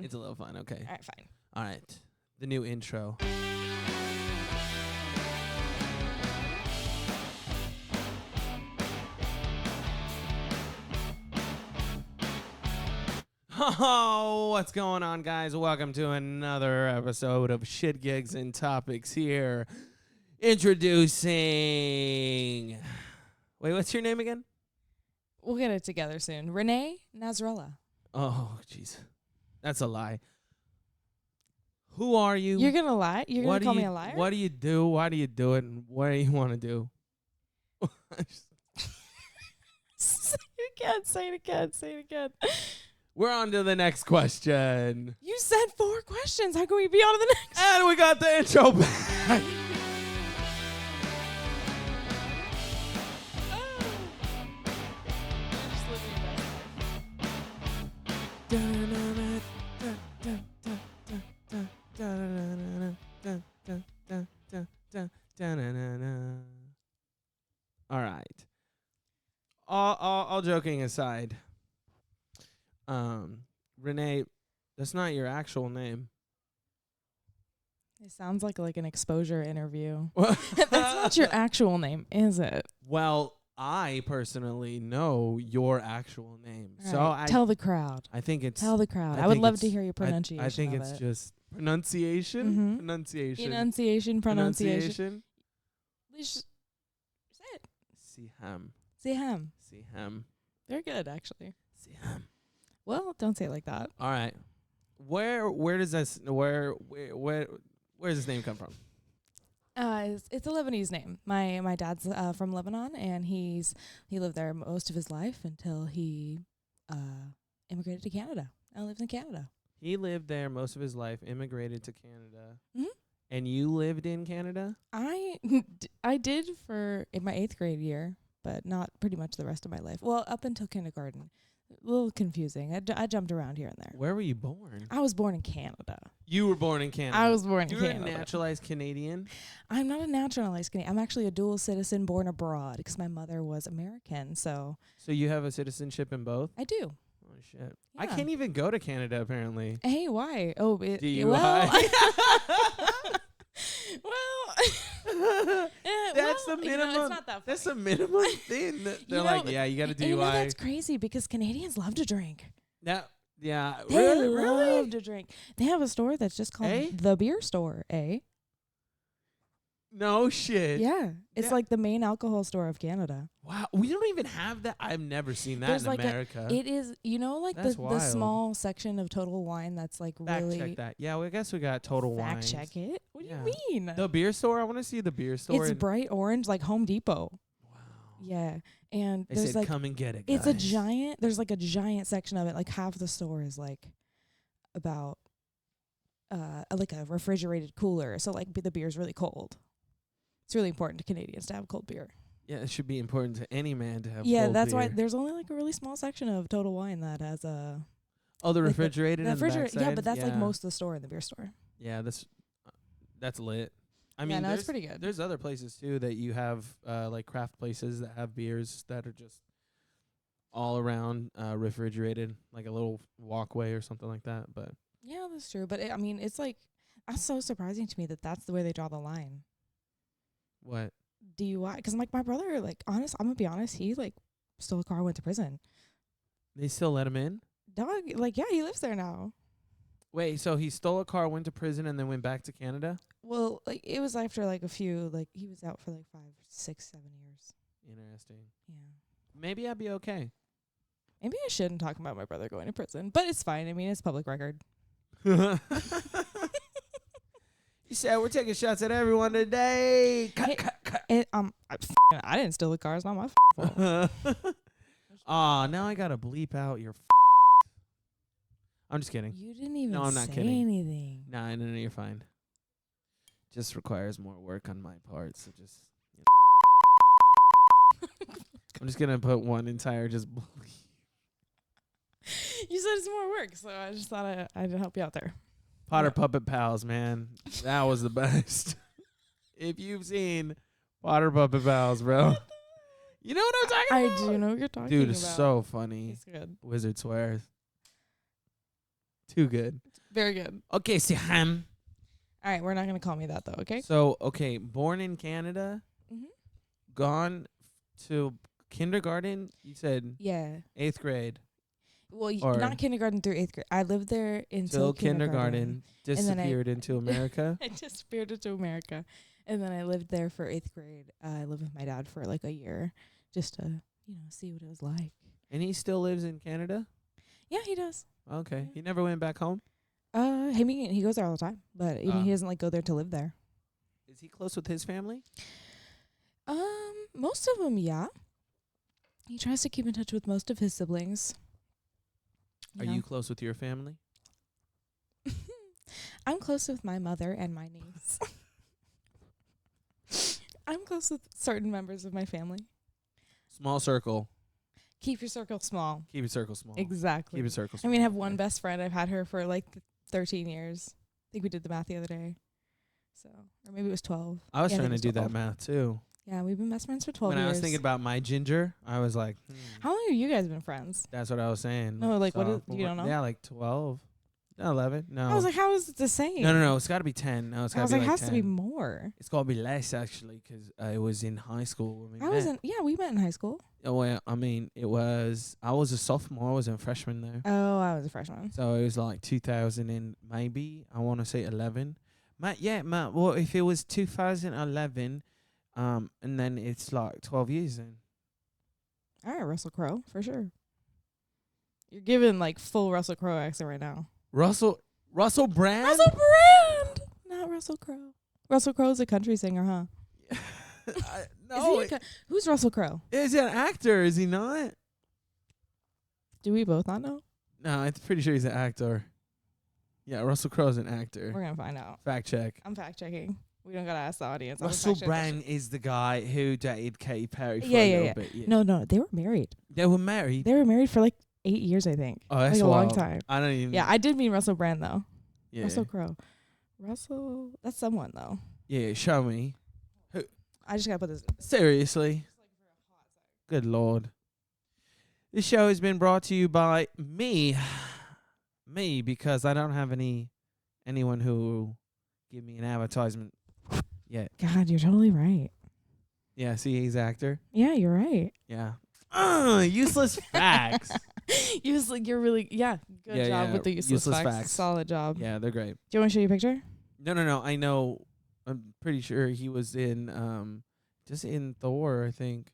It's a little fun. Okay. All right, fine. All right. The new intro. Oh, what's going on, guys? Welcome to another episode of Shit Gigs and Topics here. Introducing... Wait, what's your name again? We'll get it together soon. Renee Nassrallah. Oh, jeez. That's a lie. Who are you? You're going to lie? You're going to call me a liar? What do you do? Why do you do it? And what do you want to do? Say it again. We're on to the next question. You said 4 questions. How can we be on to the next? And we got the intro back. All right. All joking aside, Renee, that's not your actual name. It sounds like an exposure interview. That's not your actual name, is it? Well, I personally know your actual name. All So right, tell the crowd. I think it's... Tell the crowd. I would love to hear your pronunciation. I think it's just pronunciation. Mm-hmm. Pronunciation. Pronunciation. Say it. Siham. They're good, actually. Siham. Well, don't say it like that. All right. Where does this where does this name come from? It's a Lebanese name. My dad's from Lebanon, and he lived there most of his life until he immigrated to Canada. I lived in Canada. He lived there most of his life, immigrated to Canada. Mm-hmm. And you lived in Canada? I did in my 8th grade year, but not pretty much the rest of my life. Well, up until kindergarten. A little confusing. I jumped around here and there. Where were you born? I was born in Canada. You were born in Canada. I was born in Canada. You're a naturalized Canadian? I'm not a naturalized Canadian. I'm actually a dual citizen born abroad because my mother was American. So you have a citizenship in both? I do. Oh, shit. Yeah. I Yeah. can't even go to Canada, apparently. Hey, why? Oh, DUI. Well, that's the minimum. it's not that funny. That's the minimum thing. They're like, yeah, you got to DUI. That's crazy because Canadians love to drink. Yeah. They Really? love to drink. They have a store that's just called Eh? the Beer Store. No shit. Yeah, it's Yeah. like the main alcohol store of Canada. Wow. We don't even have that. I've never seen that There's in like America. It is, That's the wild. small section of Total Wine that's like Fact really. check that. Yeah, well, I guess we got Total Wine. Fact check it. What Yeah. do you mean? The beer store? I want to see the beer store. It's bright orange, like Home Depot. Wow. Yeah, and They there's said, like come and get it, guys. it's a giant. There's like a giant section of it. Like half the store is like about like a refrigerated cooler. So like the beer's really cold. It's really important to Canadians to have cold beer. Yeah, it should be important to any man to have Yeah, that's cold why beer. there's only like a really small section of Total Wine that has a Oh, the like refrigerated the in the refrigerator. Yeah, backside? but that's like Yeah. most of the store in the beer store. Yeah, that's lit. I Yeah, mean, no, it's there's pretty good. There's other places too that you have like craft places that have beers that are just all around refrigerated, like a little walkway or something like that. But Yeah, that's true. But it's like that's so surprising to me that that's the way they draw the line. what? DUI, because like my brother, like I'm gonna be honest, he like stole a car, went to prison. They still let him in? Dog, like yeah, he lives there now. Wait, so he stole a car, went to prison, and then went back to Canada? Well, like it was after like a few, like he was out for like 5, 6, 7 years. Interesting. Yeah. Maybe I'd be okay. Maybe I shouldn't talk about my brother going to prison, but it's fine. I mean, it's public record. He said, we're taking shots at everyone today. Hey, I didn't steal the car. It's not my fault. Aw, now I got to bleep out your I'm just kidding. You didn't even No, I'm not say kidding. anything. No, you're fine. Just requires more work on my part, so just... I'm just going to put one entire just bleep. You said it's more work, so I just thought I'd help you out there. Potter Yeah. Puppet Pals, man. That was the best. If you've seen Potter Puppet Pals, bro. You know what I'm talking about? I do know what you're talking Dude, about. it's so funny. It's good. Wizard swears. Too good. Very good. Okay, Siham. All right, we're not gonna call me that though. Okay. So, okay, born in Canada, Mm-hmm. gone to kindergarten. You said Yeah. 8th grade Well, or not kindergarten through 8th grade. I lived there until till kindergarten, and then I- disappeared into America. I disappeared into America, and then I lived there for 8th grade. I lived with my dad for like a year, just to see what it was like. And he still lives in Canada? Yeah, he does. Okay. Yeah. He never went back home? He goes there all the time, but he doesn't like go there to live there. Is he close with his family? Most of them, yeah. He tries to keep in touch with most of his siblings. Are you close with your family? I'm close with my mother and my niece. I'm close with certain members of my family. Small circle. Keep your circle small. Keep your circle small. Exactly. Keep your circle I small. mean, I have one best friend. I've had her for like 13 years. I think we did the math the other day. So, or maybe it was 12. I was Yeah, I trying think to it do was that 12. math too. Yeah, we've been best friends for 12 When years. I was thinking about my ginger, I was like, How long have you guys been friends? that's what I was saying. No, like, what is- sophomore- you don't know? Yeah, like 12. No, 11. No. I was like, how is it the same? No. It's got to be 10. No, it's I got was to be like, like has to be 10. more. It's got to be less, actually, because it was in high school when we met. We met in high school. Oh, well, I mean, I was a sophomore. I wasn't a freshman there. Oh, I was a freshman. So it was like 2000 and maybe, I want to say 11. Matt, well, if it was 2011, and then it's like 12 years then. All right, Russell Crowe, for sure. You're giving like full Russell Crowe accent right now. Russell Brand? Russell Brand! Not Russell Crowe. Russell Crowe's a country singer, huh? No. Who's Russell Crowe? Is he an actor? Is he not? Do we both not know? No, I'm pretty sure he's an actor. Yeah, Russell Crowe's an actor. We're going to find out. Fact check. I'm fact checking. We don't got to ask the audience. Russell Brand is the guy who dated Katy Perry for a little bit. Yeah. No, they were married. They were married? They were married for like 8 years, I think. Oh, that's like a long wild. time. I don't even... Yeah, I did mean Russell Brand, though. Yeah. Russell Crowe. Russell, that's someone, though. Yeah, show me. I just got to put this. Seriously. Good Lord. This show has been brought to you by me. Me, because I don't have anyone who will give me an advertisement yet. God, you're totally right. Yeah, see, he's an actor. Yeah, you're right. Yeah. Useless facts. You're really, good job with the useless facts. Solid job. Yeah, they're great. Do you want to show you a picture? No. I know. I'm pretty sure he was in just in Thor, I think,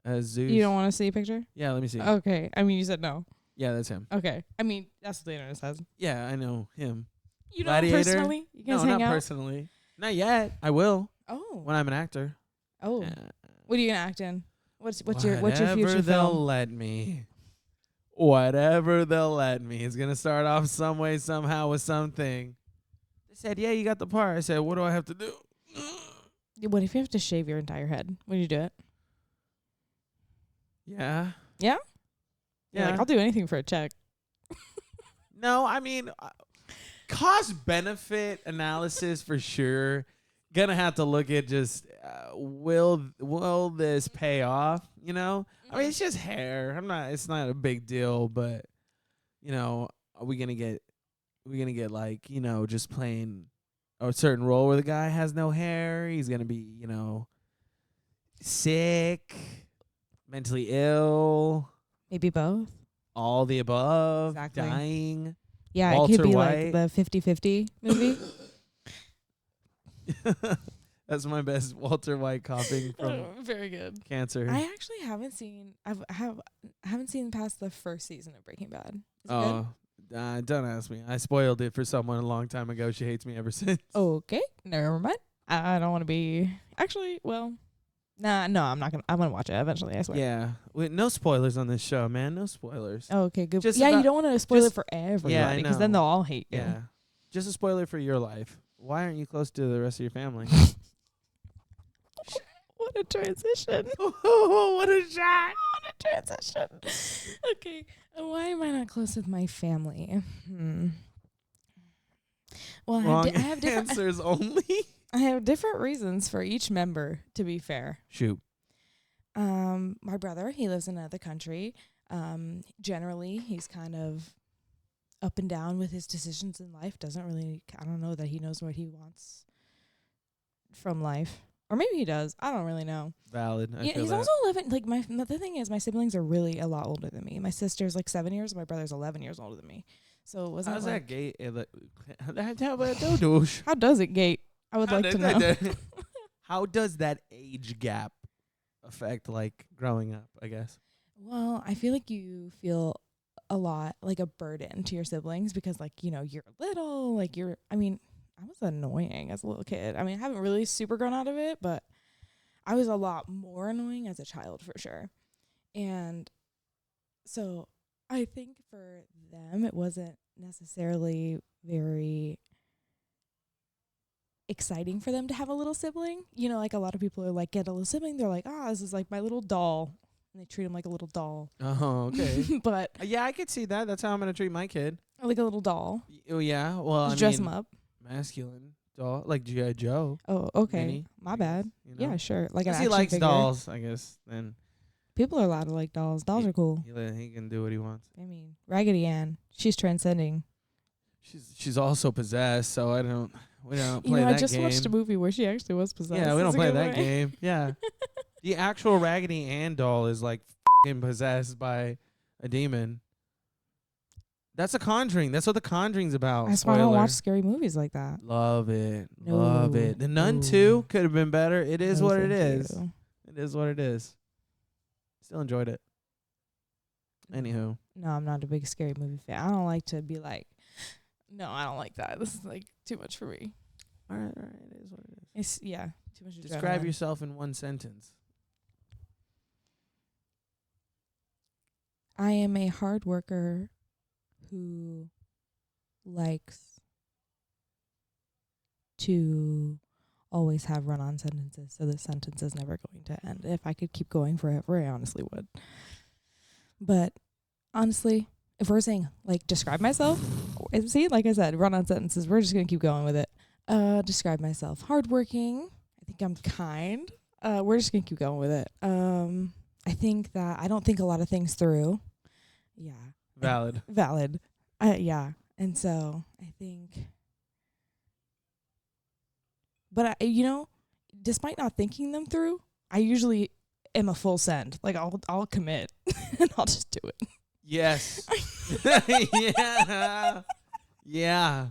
as Zeus. You don't want to see a picture? Yeah, let me see. Okay. I mean, you said no. Yeah, that's him. Okay. I mean, that's what the internet says. Yeah, I know him. You know him personally? You guys no, hang not out? personally. Not yet. I will Oh. when I'm an actor. Oh. What are you gonna act in? What's your future Whatever they'll film? let me. Whatever they'll let me. It's gonna start off some way, somehow, with something. They said, "Yeah, you got the part." I said, "What do I have to do?" What if you have to shave your entire head? Would you do it? Yeah. Yeah? Yeah. Like, I'll do anything for a check. No, I mean, cost benefit analysis for sure. Gonna have to look at just will this pay off? You know, I mean, it's just hair. It's not a big deal, but are we gonna get like just playing a certain role where the guy has no hair? He's gonna be sick, mentally ill, Maybe both. all the above, Exactly. dying. Yeah, Walter it could be White. like the 50-50 movie. That's my best Walter White coughing from Very good. cancer. I actually haven't seen. haven't seen past the first season of Breaking Bad. Is it Oh, don't ask me. I spoiled it for someone a long time ago. She hates me ever since. good? Okay, never mind. I don't want to be. Actually, well, no, I'm not gonna. I'm gonna watch it eventually. I swear. Yeah. No spoilers on this show, man. No spoilers. Oh, okay, good. Just Yeah, you about- don't want to spoil it just- for everybody Yeah, I because then know. they'll all hate you. Yeah. Just a spoiler for your life. Why aren't you close to the rest of your family? What a transition. What a shot. What a transition. Okay. Why am I not close with my family? Well, Wrong I have different answers only. I have different reasons for each member, to be fair. Shoot. My brother, he lives in another country. Generally, he's kind of up and down with his decisions in life. Doesn't really, I don't know that he knows what he wants from life. Or maybe he does. I don't really know. Valid. I Yeah, feel he's that. also 11. Like, the thing is, my siblings are really a lot older than me. My sister's like 7 years. My brother's 11 years older than me. So it wasn't How's like, that gay? how does it gate? I would like to know. How does that age gap affect like growing up, I guess? Well, I feel like you feel a lot like a burden to your siblings because, like, you know, you're little, like I was annoying as a little kid. I mean, I haven't really super grown out of it, but I was a lot more annoying as a child for sure. And so I think for them, it wasn't necessarily very exciting for them to have a little sibling. You know, like a lot of people are like, get a little sibling. They're like, this is like my little doll. And they treat him like a little doll. Oh, okay. But yeah, I could see that. That's how I'm gonna treat my kid. like a little doll. Oh yeah. Well, Just I dress mean, him up. masculine doll, like G.I. Joe. Oh, okay. Mini, My I bad. guess, you know? Yeah, sure. Like an He action likes figure. dolls, I guess. Then People are allowed to like dolls. Dolls are cool. he can do what he wants. I mean, Raggedy Ann, she's transcending. She's also possessed, so we don't You play know, that I just game. watched a movie where she actually was possessed. Yeah, we don't That's a play good that way. game. Yeah. The actual Raggedy Ann doll is like f***ing possessed by a demon. That's a Conjuring. That's what the Conjuring's about. That's why I don't Spoiler. watch scary movies like that. Love it. No. Love it. The Nun No. 2 could have been better. It is No, what it thank is. you. It is what it is. Still enjoyed it. Anywho. No, I'm not a big scary movie fan. I don't like to be like, no, I don't like that. This is like too much for me. All right. It is what it is. It's too much. Describe adrenaline. yourself in one sentence. I am a hard worker who likes to always have run-on sentences, so the sentence is never going to end. If I could keep going forever, I honestly would. But honestly, if we're saying, like, describe myself, see, like I said, run-on sentences, we're just going to keep going with it. Describe myself. Hardworking. I think I'm kind. We're just going to keep going with it. I think that I don't think a lot of things through. Yeah. Valid. Valid. Yeah. And so I think, but despite not thinking them through, I usually am a full send. Like I'll commit and I'll just do it. Yes. Yeah. Yeah.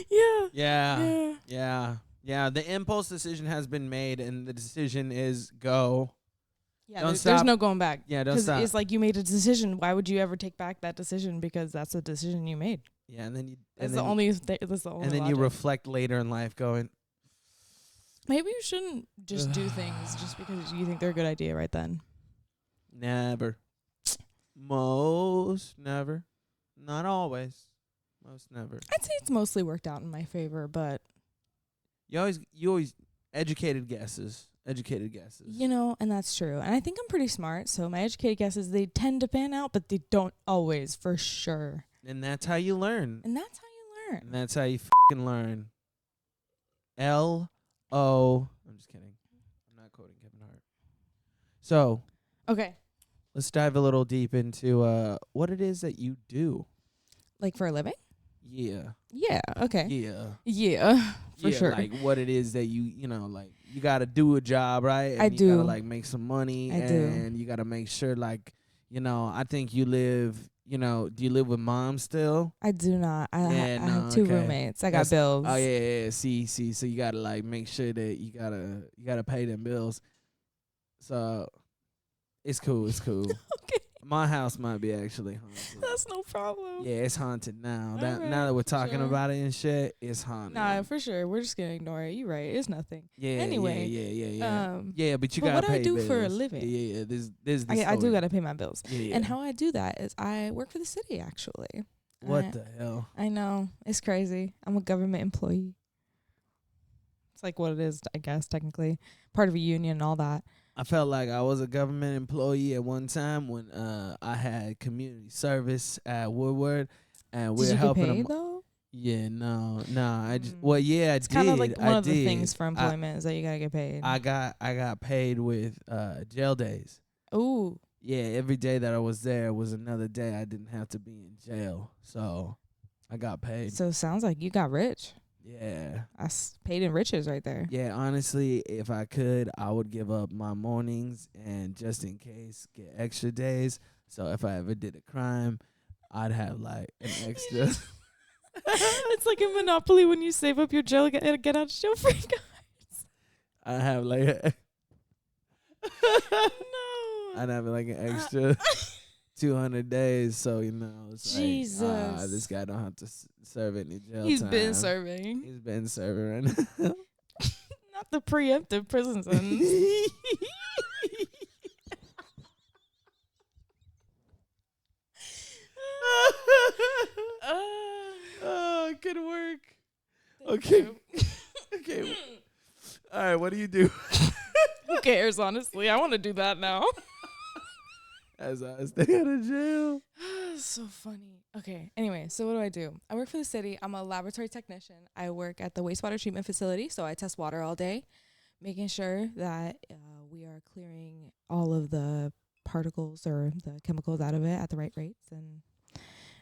Yeah. Yeah. Yeah. Yeah. The impulse decision has been made, and the decision is go. Yeah, Don't there's stop. no going back. Yeah, don't 'Cause stop. it's like you made a decision. Why would you ever take back that decision? Because that's the decision you made. Yeah, and then you That's and the then, only. That's the only. and then you logic. reflect later in life, going, Maybe you shouldn't just do things just because you think they're a good idea right then. never. Most never. Not always. Most never. I'd say it's mostly worked out in my favor, but You always educated guesses. and that's true. And I think I'm pretty smart, so my educated guesses, they tend to pan out, but they don't always, for sure. And that's how you learn. And that's how you learn. And that's how you fucking learn. L-O. I'm just kidding. I'm not quoting Kevin Hart. So, Okay. let's dive a little deep into what it is that you do. Like for a living? Yeah. Yeah. Okay. Yeah. Yeah. For Yeah, sure. like what it is that like you got to do a job, right? And I you do. gotta like make some money, I do. and you got to make sure like, I think you live, do you live with mom still? I do not. I Yeah, no, have two okay. roommates. I got bills. Oh yeah. See, so you got to like make sure that you got to pay them bills. So it's cool. Okay. My house might be actually haunted. That's no problem. Yeah, it's haunted now. Alright, Now that we're talking sure. about it and shit, it's haunted. Nah, for sure. We're just gonna ignore it. You're right. It's nothing. Yeah. Anyway, Yeah. Yeah, but you but gotta what do pay I do bills. for a living? Yeah. This the I do story. gotta pay my bills. Yeah. And how I do that is I work for the city. Actually, What the hell? I know, it's crazy. I'm a government employee. It's like what it is, I guess. Technically, part of a union and all that. I felt like I was a government employee at one time when I had community service at Woodward, and Did we're you get helping paid them. though? Yeah, no. I just Mm. well, yeah, I It's did. kind of like one I of the did. things for employment is that you gotta get paid. I got paid with jail days. Ooh. Yeah, every day that I was there was another day I didn't have to be in jail. So I got paid. So sounds like you got rich. Yeah. That's paid in riches right there. Yeah, honestly, if I could, I would give up my mornings and just in case get extra days. So if I ever did a crime, I'd have like an extra. It's like in Monopoly when you save up your get out of jail free cards. I have like No. I'd have like an extra 200 days. So it's Jesus. like this guy don't have to serve any jail He's time. been serving. He's been serving right now. Not the preemptive prison sentence. Oh, good work. Thank Okay. you. Okay. All right, what do you do? Who cares, honestly? I want to do that now. As I stay out of jail. So funny. Okay. Anyway, so what do? I work for the city. I'm a laboratory technician. I work at the wastewater treatment facility, so I test water all day, making sure that we are clearing all of the particles or the chemicals out of it at the right rates, and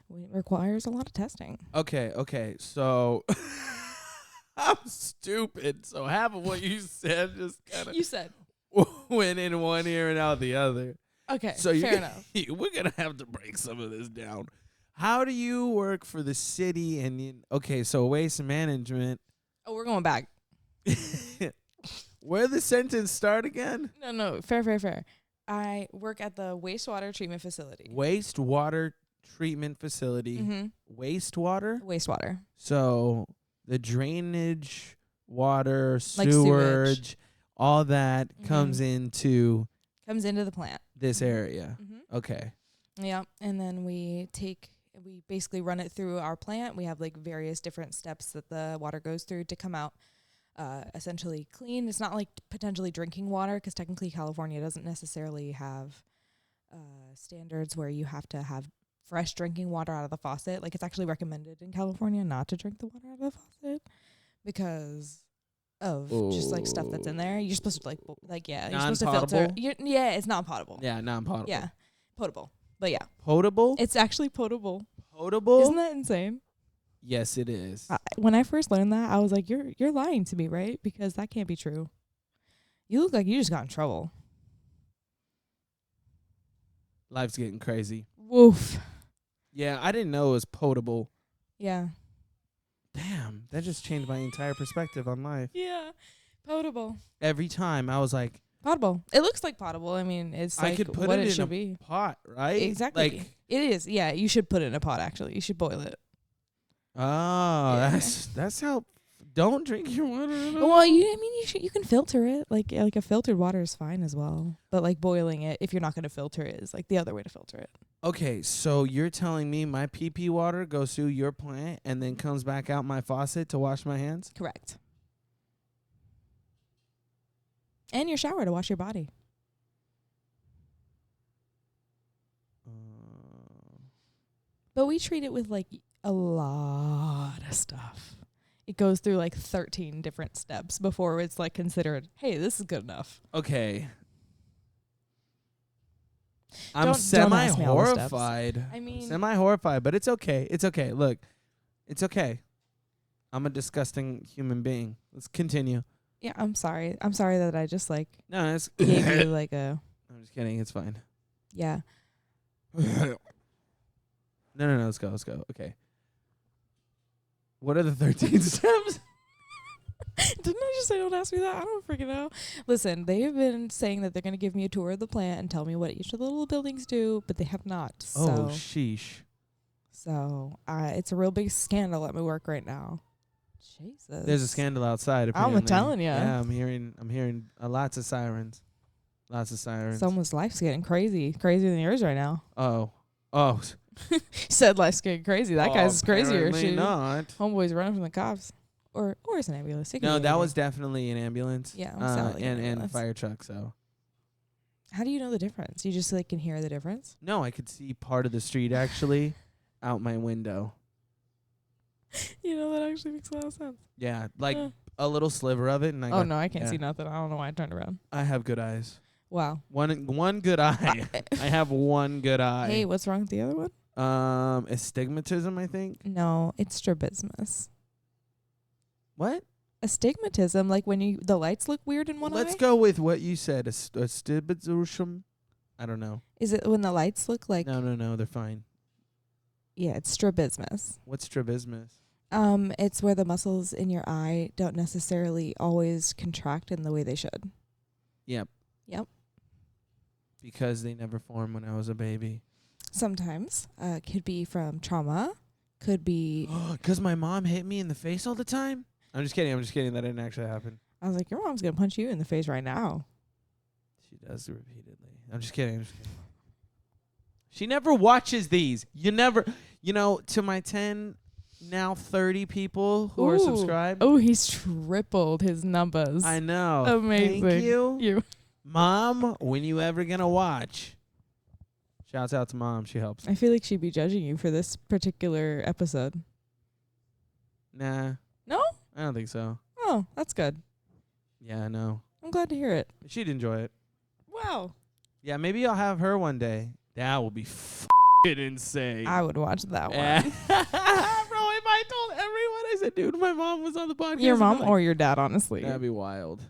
it requires a lot of testing. Okay. So I'm stupid. So half of what you said just kind of You said. went in one ear and out the other. Okay, So fair enough. We're gonna have to break some of this down. How do you work for the city? And so waste management. Oh, we're going back. Where the sentence start again? No. Fair. I work at the wastewater treatment facility. Wastewater treatment facility. Mm-hmm. Wastewater. Wastewater. So the drainage, water, Like sewage, all that comes Mhm. into Comes into the plant. this area. Mm-hmm. Okay. Yeah, and then we basically run it through our plant. We have like various different steps that the water goes through to come out essentially clean. It's not like potentially drinking water, because technically California doesn't necessarily have standards where you have to have fresh drinking water out of the faucet. Like, it's actually recommended in California not to drink the water out of the faucet because of just like stuff that's in there. You're supposed to you're supposed to filter. Yeah, it's not potable. Yeah, non-potable. Yeah, potable. But yeah, Potable? it's actually potable. Potable? Isn't that insane? Yes, it is. When I first learned that, I was like, you're lying to me, right? Because that can't be true. You look like you just got in trouble. Life's getting crazy. Woof. Yeah, I didn't know it was potable. Yeah. Damn, that just changed my entire perspective on life. Yeah. Potable. Every time I was like, Potable. It looks like potable. I mean, it's I like could put what it in should a be. pot, right? Exactly. Like, It is. Yeah, you should put it in a pot, actually. You should boil it. oh, Yeah. that's how. Don't drink your water. Well, you can filter it. Like a filtered water is fine as well. But like boiling it, if you're not going to filter it, is like the other way to filter it. Okay, so you're telling me my pee water goes through your plant and then comes back out my faucet to wash my hands? Correct. And your shower to wash your body. But we treat it with like a lot of stuff. It goes through like 13 different steps before it's like considered, hey, this is good enough. Okay. I'm Don't ask me all the steps. semi-horrified. I mean, Semi-horrified, but it's okay. It's okay. Look, it's okay. I'm a disgusting human being. Let's continue. yeah, I'm sorry. I'm sorry that I just like No, it's gave you like a, I'm just kidding. It's fine. yeah. No. Let's go. Okay. What are the 13 steps? Didn't I just say don't ask me that? I don't freaking know. Listen, they have been saying that they're going to give me a tour of the plant and tell me what each of the little buildings do, but they have not. Oh, sheesh. So it's a real big scandal at my work right now. Jesus. There's a scandal outside. Apparently. I'm telling you. Yeah, I'm hearing lots of sirens. Someone's life's getting crazier than yours right now. Oh. Said life's getting crazy. That guy's crazier. Apparently not. Homeboy's running from the cops. Or it's an ambulance. No, that was definitely an ambulance. Yeah, it sounded like an and ambulance. fire truck. So. How do you know the difference? You just like can hear the difference? No, I could see part of the street actually out my window. You know, that actually makes a lot of sense. Yeah, like a little sliver of it, and I. Oh no, I can't see nothing. I don't know why I turned around. I have good eyes. Wow. One good eye. I have one good eye. Hey, what's wrong with the other one? Astigmatism, I think. No, it's strabismus. What? Astigmatism, like when the lights look weird in one Let's eye? go with what you said. Astigmatism. I don't know. Is it when the lights look like... No, they're fine. Yeah, it's strabismus. What's strabismus? It's where the muscles in your eye don't necessarily always contract in the way they should. Yep. Because they never formed when I was a baby. Sometimes. Could be from trauma. Could be... Because my mom hit me in the face all the time? I'm just kidding. That didn't actually happen. I was like, your mom's going to punch you in the face right now. She does repeatedly. I'm just kidding. She never watches these. You know, to my 10, now 30 people who are subscribed. Oh, he's tripled his numbers. I know. Amazing. Thank you. Mom, when you ever going to watch? Shouts out to Mom. She helps. I feel like she'd be judging you for this particular episode. Nah. No? I don't think so. Oh, that's good. Yeah, no. I'm glad to hear it. She'd enjoy it. Wow. Yeah, maybe I'll have her one day. That will be insane. I would watch that one. Bro, if I told everyone, I said, dude, my mom was on the podcast. Your mom or your dad, honestly. That'd be wild.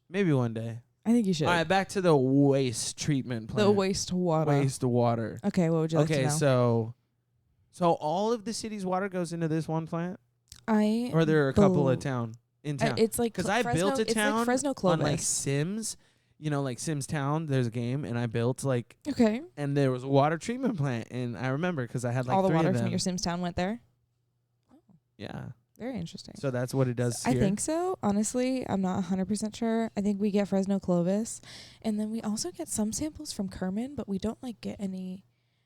Maybe one day. I think you should. All right, back to the waste treatment plant. The wastewater. Wastewater. Okay, what would you like to know? So all of the city's water goes into this one plant? Or Or there are a couple of in town? It's like because I built a it's town like Fresno Clovis. on like Sims. You know, like Sims Town, there's a game, and I built like, okay, and there was a water treatment plant, and I remember because I had like all the 3 water of them. from your Sims town went there. Yeah. Very interesting. So that's what it does I here? think so. Honestly, I'm not 100% sure. I think we get Fresno Clovis, and then we also get some samples from Kerman, but we don't like get any.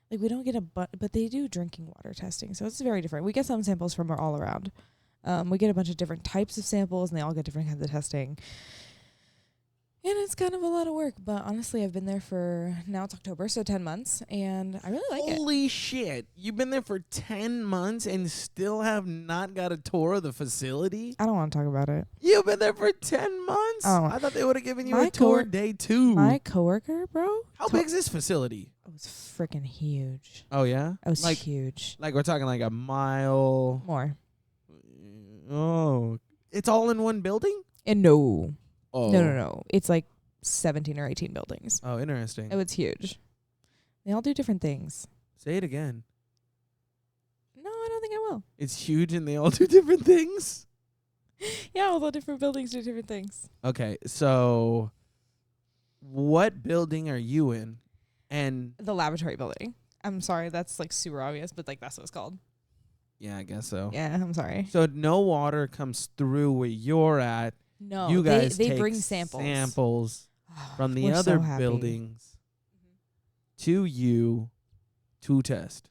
Like we don't get but they do drinking water testing, so it's very different. We get some samples from all around. We get a bunch of different types of samples, and they all get different kinds of testing. And it's kind of a lot of work, but honestly, I've been there for, now it's October, so 10 months, and I really like it. Holy shit. You've been there for 10 months and still have not got a tour of the facility? I don't want to talk about it. You've been there for 10 months? Oh. I thought they would have given you My a tour day 2. My coworker, bro. How big is this facility? It was freaking huge. Oh, yeah? It was like, huge. Like we're talking like a mile. More. Oh. It's all in one building? And no. Oh. No. It's like 17 or 18 buildings. Oh, interesting. It was huge. They all do different things. Say it again. No, I don't think I will. It's huge and they all do different things? Yeah, all the different buildings do different things. Okay, so what building are you in? And the laboratory building. I'm sorry, that's like super obvious, but like that's what it's called. Yeah, I guess so. Yeah, I'm sorry. So no water comes through where you're at. No, you guys they take bring samples from the we're other so happy. buildings to you to test.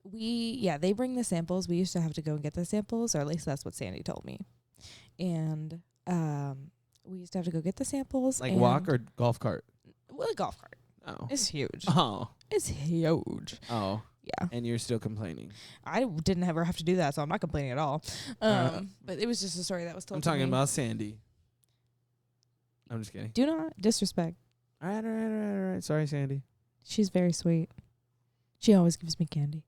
They bring the samples. We used to have to go and get the samples, or at least that's what Sandy told me. And we used to have to go get the samples. Like walk or golf cart? Well, a golf cart. Oh. It's huge. Oh. It's huge. Oh. Yeah. And you're still complaining. I didn't ever have to do that, so I'm not complaining at all. But it was just a story that was told to me. I'm talking about Sandy. I'm just kidding. Do not disrespect. All right. Sorry, Sandy. She's very sweet. She always gives me candy.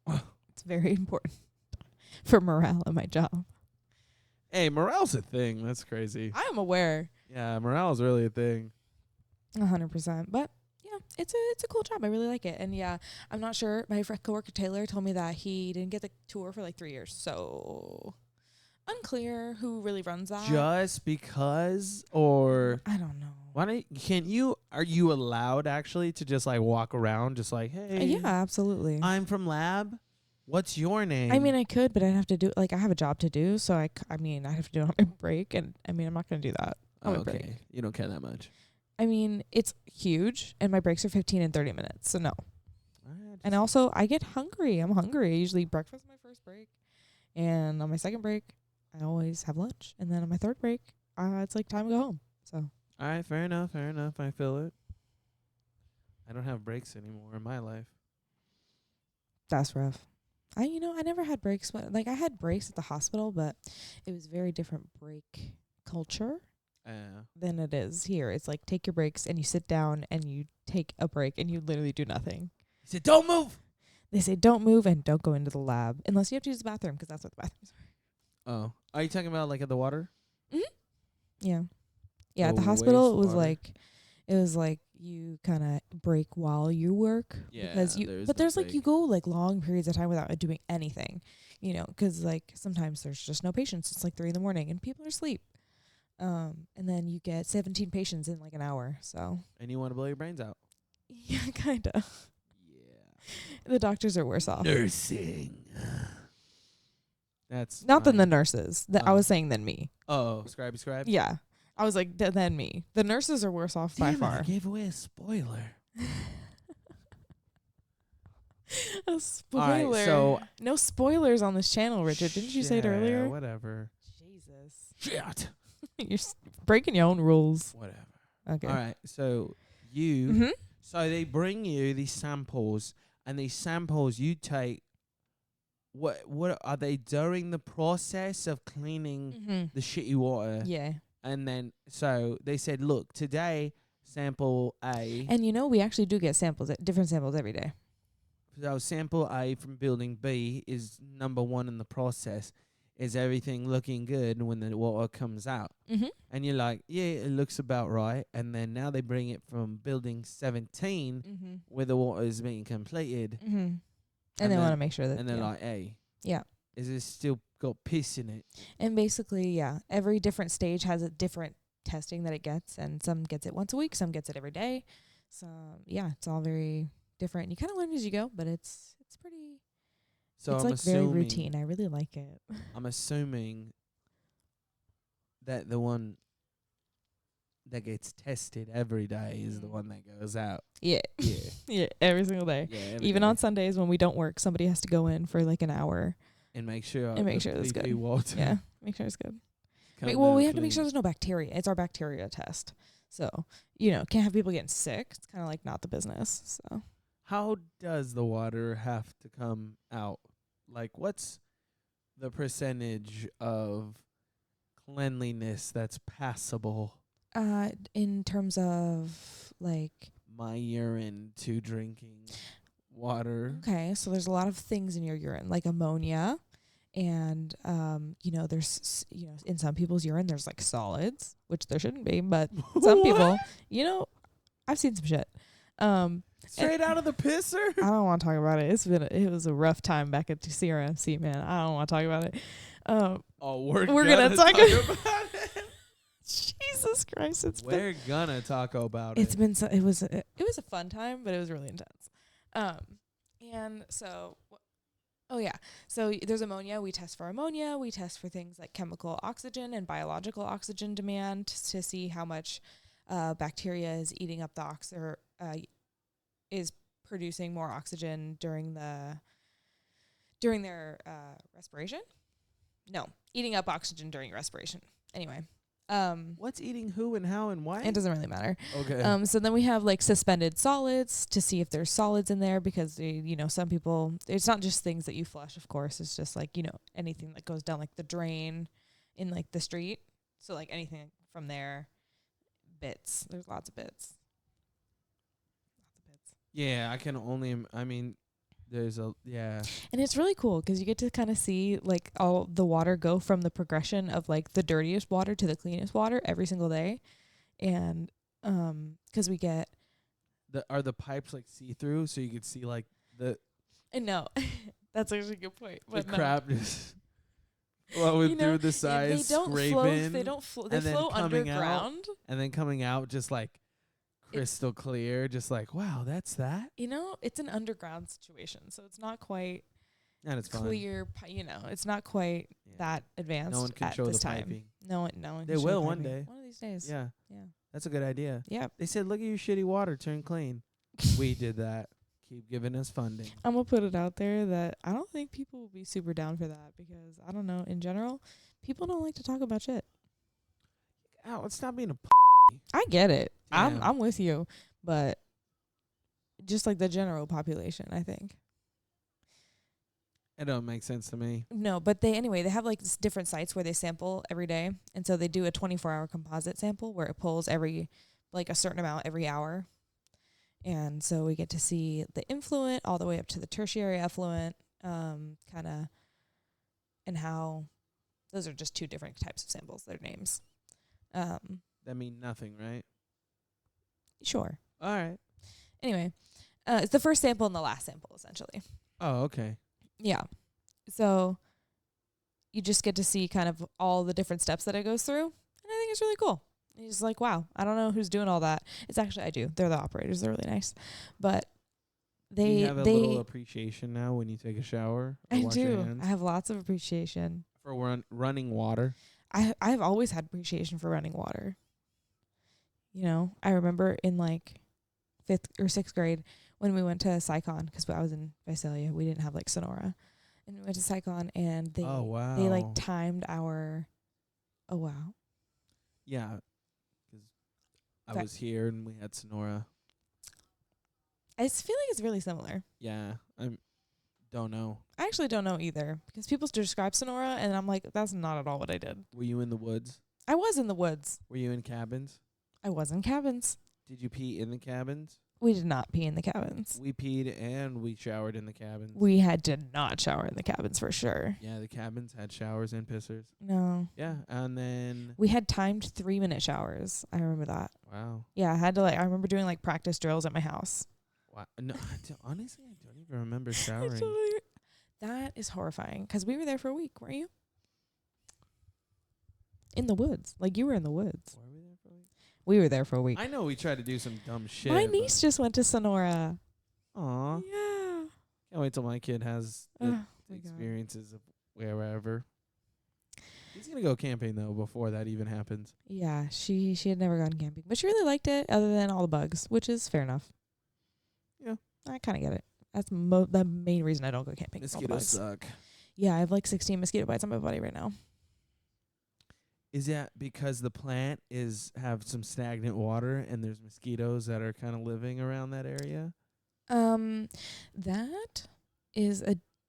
It's very important for morale at my job. Hey, morale's a thing. That's crazy. I am aware. Yeah, morale is really a thing. 100%. But yeah, it's a cool job. I really like it. And yeah, I'm not sure. My coworker Taylor told me that he didn't get the tour for like 3 years. So unclear who really runs that. Just because, or I don't know. Are you allowed actually to just like walk around just like, hey, Yeah, absolutely. I'm from lab. What's your name? I mean, I could, but I'd have to do, like, I have a job to do. So I'd have to do it on my break. And I mean, I'm not going to do that on my break. You don't care that much. I mean, it's huge, and my breaks are 15 and 30 minutes, so no. And also, I get hungry. I'm hungry. I usually eat breakfast on my first break, and on my second break, I always have lunch, and then on my third break, it's like time to go home. So. All right, fair enough. I feel it. I don't have breaks anymore in my life. That's rough. I never had breaks. Like, I had breaks at the hospital, but it was very different break culture than it is here. It's like, take your breaks and you sit down and you take a break and you literally do nothing. He said, don't move. They say don't move and don't go into the lab unless you have to use the bathroom, because that's what the bathrooms are. Oh, are you talking about like at the water? Yeah. Yeah, at The the hospital it was wastewater? like you kind of break while you work, because there's like you go like long periods of time without doing anything, you know, because like sometimes there's just no patients. It's like 3 a.m. and people are asleep. And then you get 17 patients in like an hour. So And you want to blow your brains out? yeah, kind of. Yeah. The doctors are worse off. Nursing. That's Not than the fine. nurses. I was saying than me. Oh, Scribe. Yeah. I was like, than me. The nurses are worse off by far. I gave away a spoiler. A spoiler. All right, so no spoilers on this channel, Richard. Didn't you say it earlier? Whatever. Jesus. Shit. You're breaking your own rules. Whatever. Okay. All right, so you... Mm-hmm. So they bring you these samples, and these samples you take... What are they during the process of cleaning the shitty water? Yeah. And then, so they said, look, today, sample A. And you know, we actually do get different samples every day. So sample A from building B is number 1 in the process. Is everything looking good when the water comes out? Mm-hmm. And you're like, yeah, it looks about right. And then now they bring it from building 17 where the water is being completed. Mm-hmm. And they want to make sure that... And they're like, hey, yeah, is this still got piss in it? And basically, yeah, every different stage has a different testing that it gets. And some gets it once a week, some gets it every day. So, yeah, it's all very different. You kind of learn as you go, but it's pretty... So it's I'm like very routine. I really like it. I'm assuming that the one that gets tested every day is the one that goes out. Yeah. Yeah. Yeah, every single day. Yeah, even on Sundays when we don't work, somebody has to go in for like an hour and make sure it's good. Water yeah, make sure it's good. We have to make sure there's no bacteria. It's our bacteria test. So, you know, can't have people getting sick. It's kind of like not the business. So, how does the water have to come out? Like, what's the percentage of cleanliness that's passable? In terms of like my urine to drinking water. Okay, so there's a lot of things in your urine, like ammonia, and you know, there's in some people's urine there's like solids, which there shouldn't be, but some people, you know, I've seen some shit. Straight out of the pisser? I don't want to talk about it. It was a rough time back at CRMC, man. I don't want to talk about it. We're gonna talk about it. Jesus Christ! We're gonna talk about it. It's been it was a fun time, but it was really intense. And so, so there's ammonia. We test for ammonia. We test for things like chemical oxygen and biological oxygen demand to see how much bacteria is eating up the is producing more oxygen during their respiration. No, eating up oxygen during respiration. Anyway. What's eating who and how and why? It doesn't really matter. Okay. So then we have like suspended solids to see if there's solids in there, because some people, it's not just things that you flush, of course. It's just like, anything that goes down like the drain in like the street. So like anything from there, bits. There's lots of bits. Yeah, I can only. There's yeah. And it's really cool because you get to kind of see like all the water go from the progression of like the dirtiest water to the cleanest water every single day. And because we get are the pipes like see through so you could see like the no. That's actually a good point. The but crap just flowing through the sides, scraping. They flow underground. And then coming out just like crystal clear, just like, wow, that's that. It's an underground situation, so it's not quite clear. It's not quite that advanced. No one can show the time. piping. No one. They will one day. One of these days. Yeah. Yeah. That's a good idea. Yeah. They said, look at your shitty water, turn clean. We did that. Keep giving us funding. I'm gonna put it out there that I don't think people will be super down for that, because I don't know. In general, people don't like to talk about shit. Oh, it's not being a. I get it. Yeah. I'm with you, but just like the general population, I think. It don't make sense to me. No, but they have like different sites where they sample every day, and so they do a 24-hour composite sample where it pulls every like a certain amount every hour, And so we get to see the influent all the way up to the tertiary effluent, kind of, and how those are just two different types of samples, their names. That mean nothing, right? Sure. All right. Anyway, it's the first sample and the last sample, essentially. Oh, okay. Yeah. So you just get to see kind of all the different steps that it goes through. And I think it's really cool. You're just like, wow, I don't know who's doing all that. It's actually, I do. They're the operators. They're really nice. But Do you have a little appreciation now when you take a shower? Or I wash your do. hands? I have lots of appreciation. For running water. I've always had appreciation for running water. You know, I remember in like 5th or 6th grade when we went to SciCon, because I was in Visalia, we didn't have like Sonora, and we went to SciCon, and they they like timed our. Oh wow. Yeah, because I was here and we had Sonora. I feel like it's really similar. Yeah, I don't know. I actually don't know either, because people describe Sonora, and I'm like, that's not at all what I did. Were you in the woods? I was in the woods. Were you in cabins? I was in cabins. Did you pee in the cabins? We did not pee in the cabins. We peed and we showered in the cabins. We did not shower in the cabins for sure. Yeah, the cabins had showers and pissers. No. Yeah, and then We had timed 3-minute showers. I remember that. wow. Yeah, I had to I remember doing like practice drills at my house. Wow. No, honestly, I don't even remember showering. That is horrifying, because we were there for a week, weren't you? In the woods. Like, you were in the woods. Were we there for a week? We were there for a week. I know we tried to do some dumb shit. My niece just went to Sonora. Aw. Yeah. Can't wait till my kid has Oh, the my God. experiences of wherever. He's gonna go camping though before that even happens. Yeah, she had never gone camping, but she really liked it, other than all the bugs, which is fair enough. Yeah. I kind of get it. That's the main reason I don't go camping. all the Mosquitoes bugs. suck. Yeah, I have like 16 mosquito bites on my body right now. Is that because the plant have some stagnant water and there's mosquitoes that are kind of living around that area? That is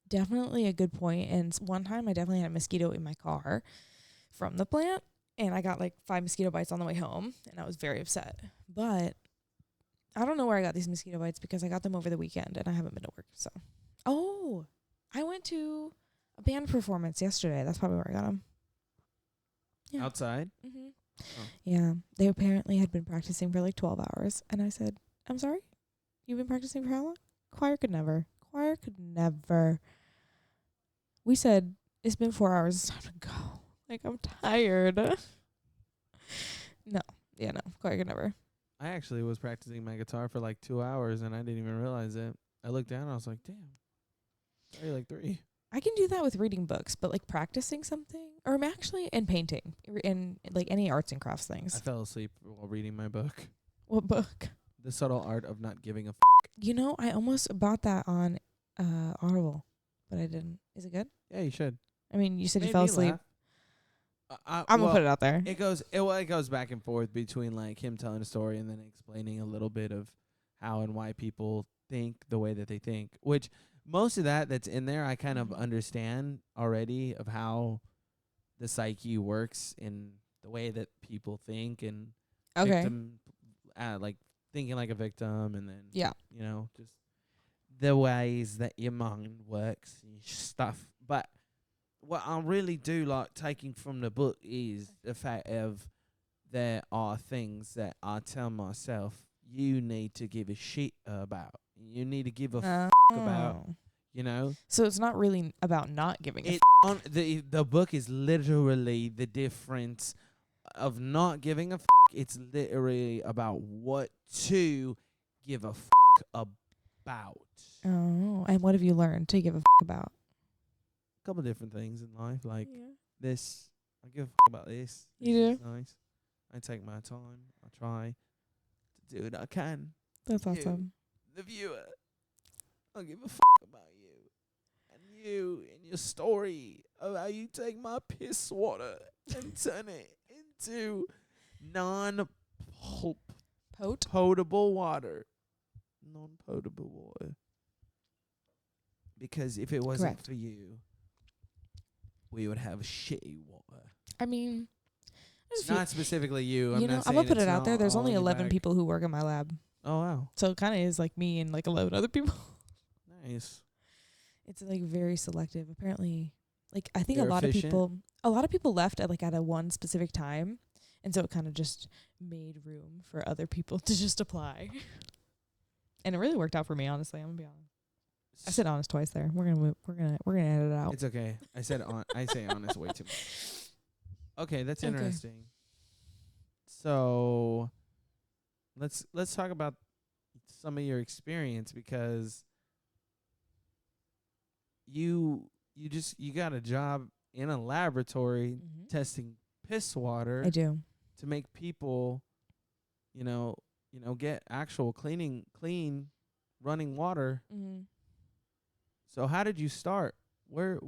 definitely a good point. And one time I definitely had a mosquito in my car from the plant, and I got like 5 mosquito bites on the way home, and I was very upset. But I don't know where I got these mosquito bites, because I got them over the weekend and I haven't been to work. So, I went to a band performance yesterday. That's probably where I got them. Yeah. Outside? Mm-hmm. Oh. Yeah. They apparently had been practicing for like 12 hours. And I said, I'm sorry? You've been practicing for how long? Choir could never. We said, it's been 4 hours. It's time to go. Like, I'm tired. No. Yeah, no. Choir could never. I actually was practicing my guitar for like 2 hours and I didn't even realize it. I looked down and I was like, damn. Already like 3. I can do that with reading books, but like practicing something, or actually in painting, in like any arts and crafts things. I fell asleep while reading my book. What book? The Subtle Art of Not Giving a You know, I almost bought that on Audible, but I didn't. Is it good? Yeah, you should. I mean, you said you Made fell me asleep. laugh. I'm gonna put it out there. It goes back and forth between like him telling a story and then explaining a little bit of how and why people think the way that they think, which most of that's in there I kind of understand already, of how the psyche works in the way that people think, and victim, like thinking like a victim, and then you know, just the ways that your mind works and stuff. But what I really do like taking from the book is the fact of there are things that I tell myself you need to give a shit about. You need to give a fuck about, you know? So it's not really about not giving a fuck. The book is literally the difference of not giving a fuck. It's literally about what to give a fuck about. Oh, and what have you learned to give a fuck about? A couple different things in life, like this. I give a fuck about this. You This do? is nice. I take my time. I try to do what I can. That's awesome. The viewer, I give a fuck about you and you and your story of how you take my piss water and turn it into potable water. Non-potable water. Because if it wasn't for you, we would have shitty water. I mean, Not specifically you. I'm gonna put it out there. There's only 11 people who work in my lab. Oh wow, So it kind of is like me and like 11 other people. nice. It's like very selective. Apparently, like I think They're a lot efficient. of people left at like at a one specific time, and so it kind of just made room for other people to just apply. And it really worked out for me, honestly. I'm gonna be honest. I said honest twice there. We're gonna edit it out. It's okay. I said I say honest way too much. Okay, that's Okay. interesting. So let's talk about some of your experience, because you got a job in a laboratory testing piss water. I do. To make people, get actual clean running water. Mm-hmm. So how did you start? Where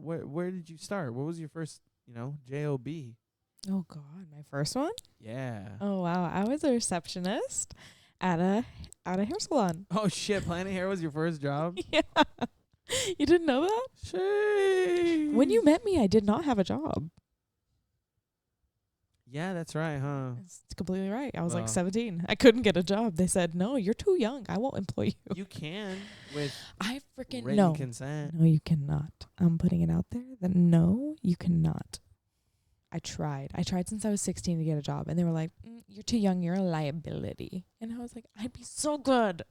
did you start? What was your first, job? Oh God, my first one. Yeah. Oh wow, I was a receptionist at a hair salon. Oh shit, Planet Hair was your first job? Yeah, you didn't know that? Shit. When you met me, I did not have a job. Yeah, that's right, huh? It's completely right. I was Well. like 17. I couldn't get a job. They said, "No, you're too young. I won't employ you." You can with I freaking written consent. No, you cannot. I'm putting it out there that no, you cannot. I tried since I was 16 to get a job, and they were like, "You're too young. You're a liability." And I was like, "I'd be so good.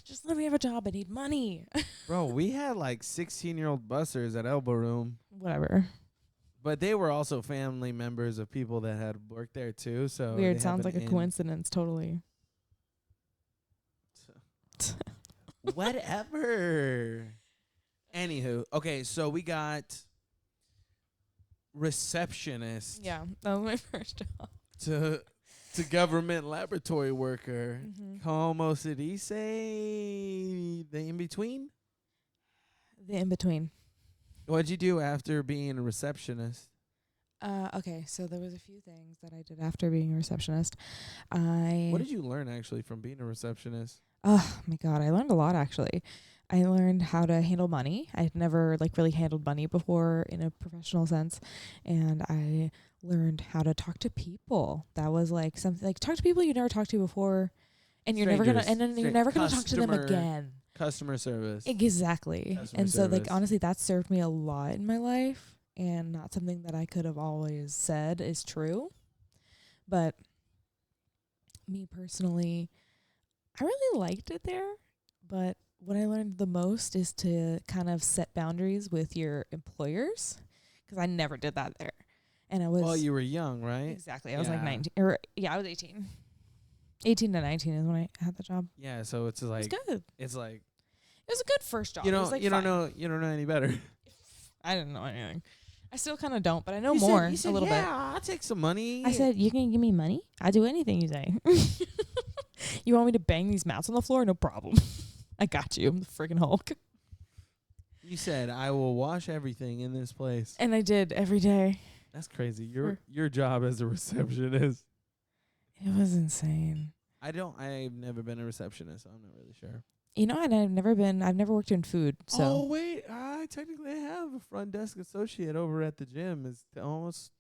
Just let me have a job. I need money." Bro, we had like 16-year-old busters at Elbow Room. Whatever. But they were also family members of people that had worked there too. So Weird. Sounds like a coincidence. Totally. Whatever. Anywho, okay, so we got receptionist. Yeah, that was my first job. to government laboratory worker. Mm-hmm. Como se dice the in between? The in between. What'd you do after being a receptionist? Okay, so there was a few things that I did after being a receptionist. What did you learn actually from being a receptionist? Oh my God, I learned a lot actually. I learned how to handle money. I had never like really handled money before in a professional sense, and I learned how to talk to people. That was like something like talk to people you never talked to before, and you're never gonna talk to them again. Customer service. Exactly. Customer and so service. like honestly, that served me a lot in my life, and not something that I could have always said is true. But me personally, I really liked it there, but what I learned the most is to kind of set boundaries with your employers, because I never did that there. And I was... Well, you were young, right? Exactly. I was like 19. I was 18. 18 to 19 is when I had the job. Yeah, so it's like... It was good. It's like... It was a good first job. You It was like don't know any better. I didn't know anything. I still kind of don't, but I know more a little bit. Yeah, I'll take some money. I said, "You can give me money? I'll do anything you say." You want me to bang these mats on the floor? No problem. I got you. I'm the friggin' Hulk. You said, "I will wash everything in this place." And I did every day. That's crazy. Your job as a receptionist. It was insane. I've never been a receptionist, so I'm not really sure. You know, and I've never worked in food, so. Oh, wait. I technically have a front desk associate over at the gym. Is almost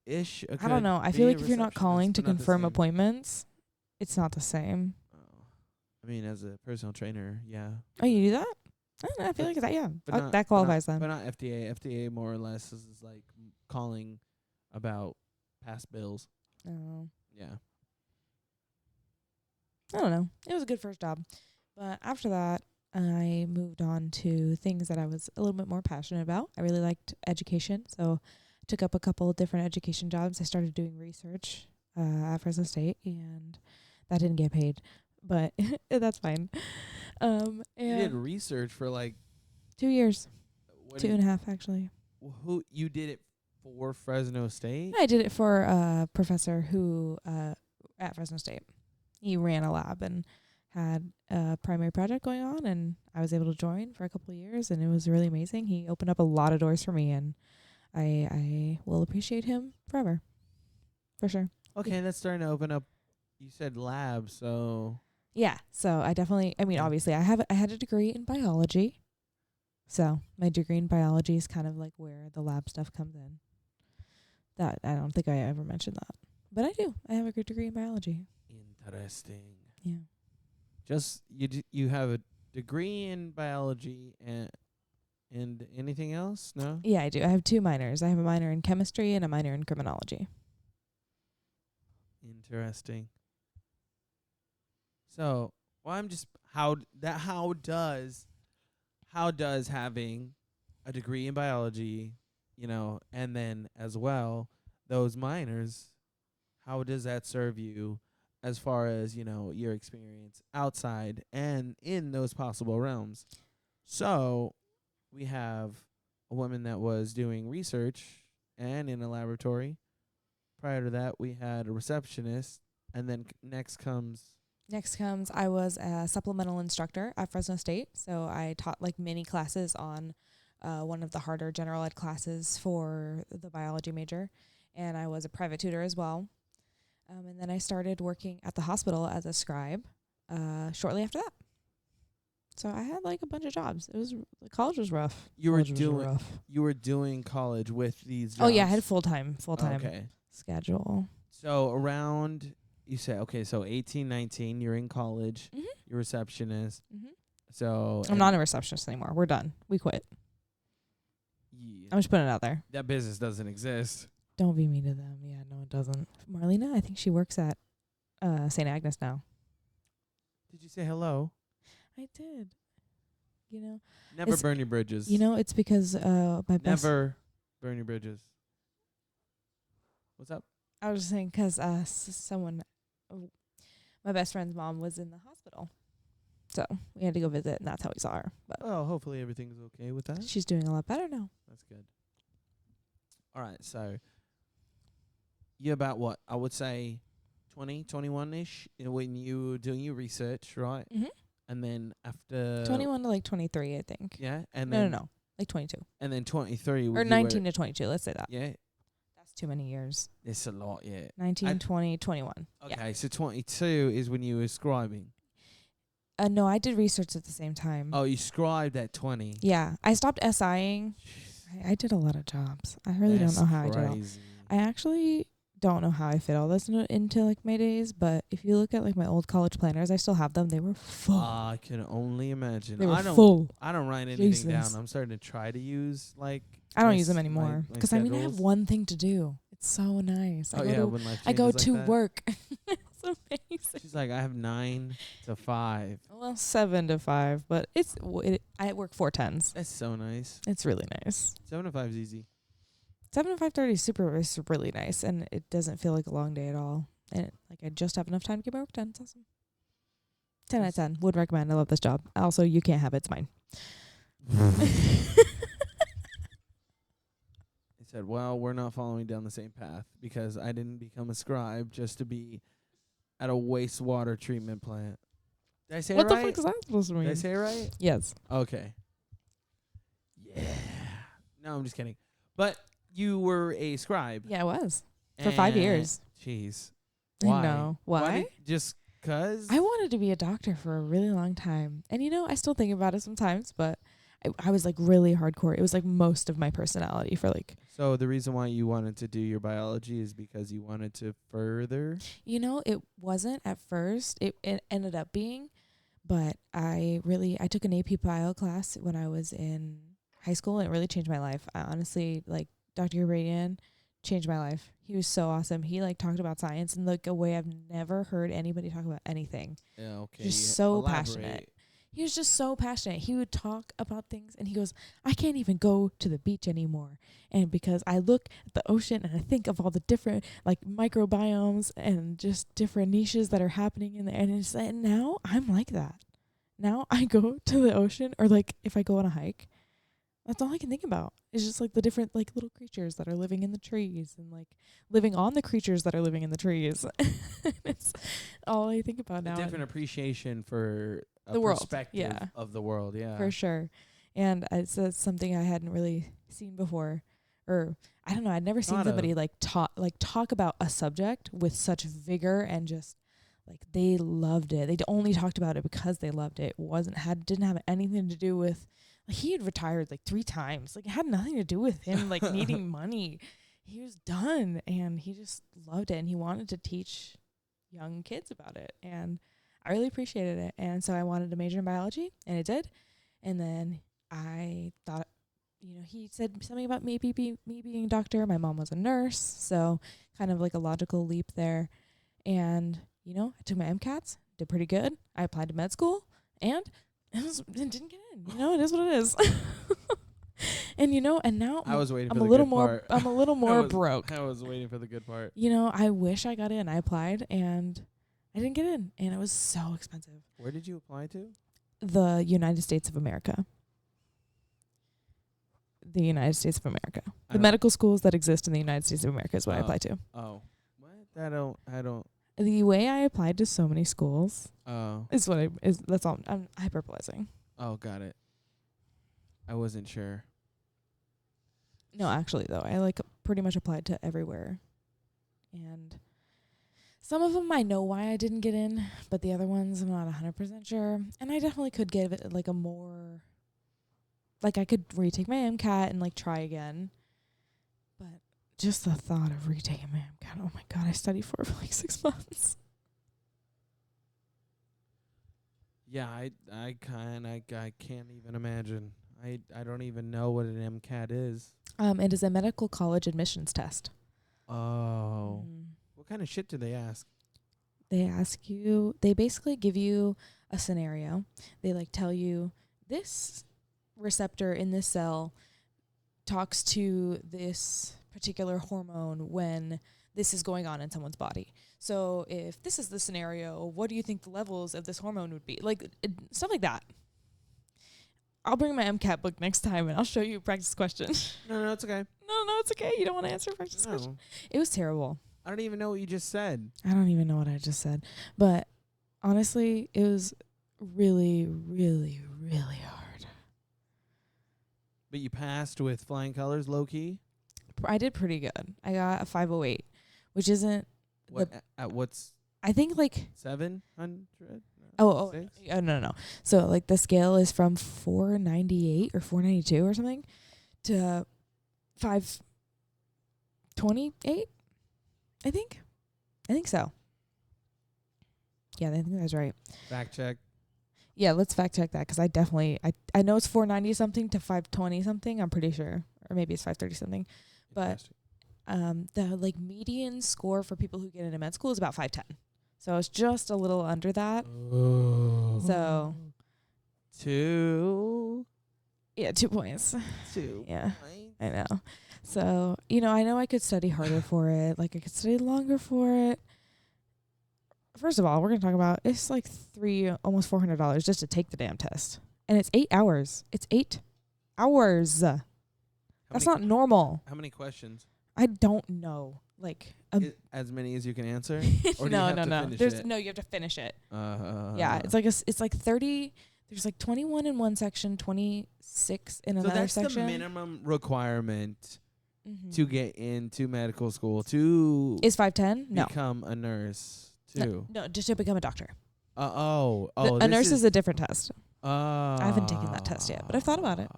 ish. I don't know. I feel like if you're not calling to confirm a appointments, it's not the same. Oh. I mean, as a personal trainer, yeah. Oh, you do that? I don't know. I feel like that, yeah. But That qualifies then. But not FDA. FDA more or less is like calling about past bills. Oh. Yeah. I don't know. It was a good first job. But after that, I moved on to things that I was a little bit more passionate about. I really liked education, so I took up a couple of different education jobs. I started doing research at Fresno State, and that didn't get paid, but that's fine. You did research for like 2 years, 2.5 actually. Who you did it for Fresno State? I did it for a professor who at Fresno State. He ran a lab and had a primary project going on, and I was able to join for a couple of years, and it was really amazing. He opened up a lot of doors for me, and I will appreciate him forever, for sure. Okay, that's starting to open up. You said lab, so Yeah, so obviously I had a degree in biology, so my degree in biology is kind of like where the lab stuff comes in. That I don't think I ever mentioned that, but I do. I have a good degree in biology. Interesting. Yeah. Just you have a degree in biology and anything else? No? Yeah, I do. I have 2 minors. I have a minor in chemistry and a minor in criminology. Interesting. So, well, I'm just how does having a degree in biology, and then as well those minors, how does that serve you as far as, your experience outside and in those possible realms? So, we have a woman that was doing research and in a laboratory. Prior to that, we had a receptionist, and then next comes. I was a supplemental instructor at Fresno State. So I taught like mini classes on one of the harder general ed classes for the biology major. And I was a private tutor as well. And then I started working at the hospital as a scribe shortly after that. So I had like a bunch of jobs. College was rough. You were doing college with these jobs? Oh yeah, I had full-time Okay. schedule. So around, you say, okay, so 18, 19, you're in college, Mm-hmm. you're a receptionist. Mm-hmm. So I'm not a receptionist anymore. We're done. We quit. Yeah, I'm just putting it out there. that business doesn't exist. Don't be mean to them. Yeah, no, it doesn't. Marlena, I think she works at St. Agnes now. Did you say hello? I did. Never burn your bridges. It's because my best. Never burn your bridges. What's up? I was just saying because my best friend's mom was in the hospital, so we had to go visit, and that's how we saw her. But hopefully everything's okay with that. she's doing a lot better now. That's good. All right, so you about what? I would say 20, 21-ish when you were doing your research, right? Mm-hmm. And then after 21 to like 23, I think. Yeah, and then No, like 22 and then 23 or 19 to 22. Let's say that. Yeah, That's too many years. it's a lot. Yeah, 19, 20, 21. okay. Yeah. So 22 is when you were scribing. No, I did research at the same time. Oh, you scribed at 20. Yeah, I stopped SIing. I did a lot of jobs. I really don't know how I did all. I actually don't know how I fit all this into like my days, but if you look at like my old college planners, I still have them. They were full. I can only imagine. They were full. I don't write anything Jesus. down. I'm starting to try to use like. I don't use them anymore because I have one thing to do. It's so nice. When life I go changes to like that. work. It's amazing. She's like, I have 9 to 5. Well, 7 to 5, but I work 4 10s. That's so nice. It's really nice. 7 to 5 is easy. 7 to 5:30 is really nice, and it doesn't feel like a long day at all. And I just have enough time to get my work done. It's awesome. 10 out of 10. Would recommend. I love this job. Also, you can't have it. It's mine. They said, well, we're not following down the same path because I didn't become a scribe just to be at a wastewater treatment plant. Did I say it What right? the fuck is that supposed to mean? Did I say it right? Yes. Okay. Yeah. No, I'm just kidding. But you were a scribe. Yeah, I was. For 5 years. Jeez. I Why? know. Why? Just 'cause? I wanted to be a doctor for a really long time. And, I still think about it sometimes, but I was, like, really hardcore. It was, like, most of my personality for, like... So the reason why you wanted to do your biology is because you wanted to further? It wasn't at first. It ended up being, but I took an AP Bio class when I was in high school, and it really changed my life. I honestly, like, Dr. Uranian changed my life. He was so awesome. He, like, talked about science in, like, a way I've never heard anybody talk about anything. Yeah, okay. Just so Elaborate. passionate. He was just so passionate. He would talk about things, and he goes, I can't even go to the beach anymore. And because I look at the ocean and I think of all the different, like, microbiomes and just different niches that are happening in there. And now I'm like that. Now I go to the ocean, or, like, if I go on a hike, that's all I can think about. It's just, like, the different, like, little creatures that are living in the trees and, like, living on the creatures that are living in the trees. It's all I think about now. A different appreciation for the world, perspective of the world, yeah. For sure. And it's something I hadn't really seen before. Or, I don't know, I'd never seen somebody, talk about a subject with such vigor and just, like, they loved it. They only talked about it because they loved it. Didn't have anything to do with... Like, he had retired, like, 3 times. Like, it had nothing to do with him, like, needing money. He was done, and he just loved it, and he wanted to teach young kids about it. And I really appreciated it. And so I wanted to major in biology, and it did. And then I thought, he said something about me being a doctor. My mom was a nurse, so kind of like a logical leap there. And, I took my MCATs, did pretty good. I applied to med school, and it didn't get in. It is what it is. And, and now I was waiting for I'm the a little good more part. I'm a little more broke. I was waiting for the good part. I wish I got in. I applied, and I didn't get in, and it was so expensive. Where did you apply to? The United States of America. The United States of America. The medical schools that exist in the United States of America is what I applied to. Oh. What? I don't. The way I applied to so many schools is that's all. I'm hyperbolizing. Oh, got it. I wasn't sure. No, actually, though, I pretty much applied to everywhere. And some of them I know why I didn't get in, but the other ones I'm not 100% sure. And I definitely could give it a more, I could retake my MCAT and try again. But just the thought of retaking my MCAT, oh my God, I studied for 6 months. Yeah, I can't even imagine. I don't even know what an MCAT is. It is a medical college admissions test. Oh. What kind of shit do they ask? They basically give you a scenario. They tell you this receptor in this cell talks to this particular hormone when this is going on in someone's body. So if this is the scenario, what do you think the levels of this hormone would be? Stuff like that. I'll bring my MCAT book next time and I'll show you a practice question. No, it's okay. No, it's okay. You don't want to answer a practice question. It was terrible. I don't even know what you just said. I don't even know what I just said. But honestly, it was really, really, really hard. But you passed with flying colors, low key? I did pretty good. I got a 508, which isn't at what's I think 700? No. So the scale is from 498 or 492 or something to 528. I think so. Yeah, I think that's right. Fact check. Yeah, let's fact check that because I know it's 490 something to 520 something. I'm pretty sure, or maybe it's 530 something. But the median score for people who get into med school is about 510. So it's just a little under that. Oh. So 2. Yeah, 2 points. 2 Yeah, points. I know. So, I know I could study harder for it. I could study longer for it. First of all, we're going to talk about, it's almost $400 just to take the damn test. And it's 8 hours. It's 8 hours. That's not normal. How many questions? I don't know. As many as you can answer? Or No. you You have to finish it. Yeah, it's 30. There's 21 in one section, 26 in another section. So that's the minimum requirement to get into medical school to is 510? No. become a nurse too. No, just to become a doctor. A nurse is a different test. I haven't taken that test yet, but I've thought about it.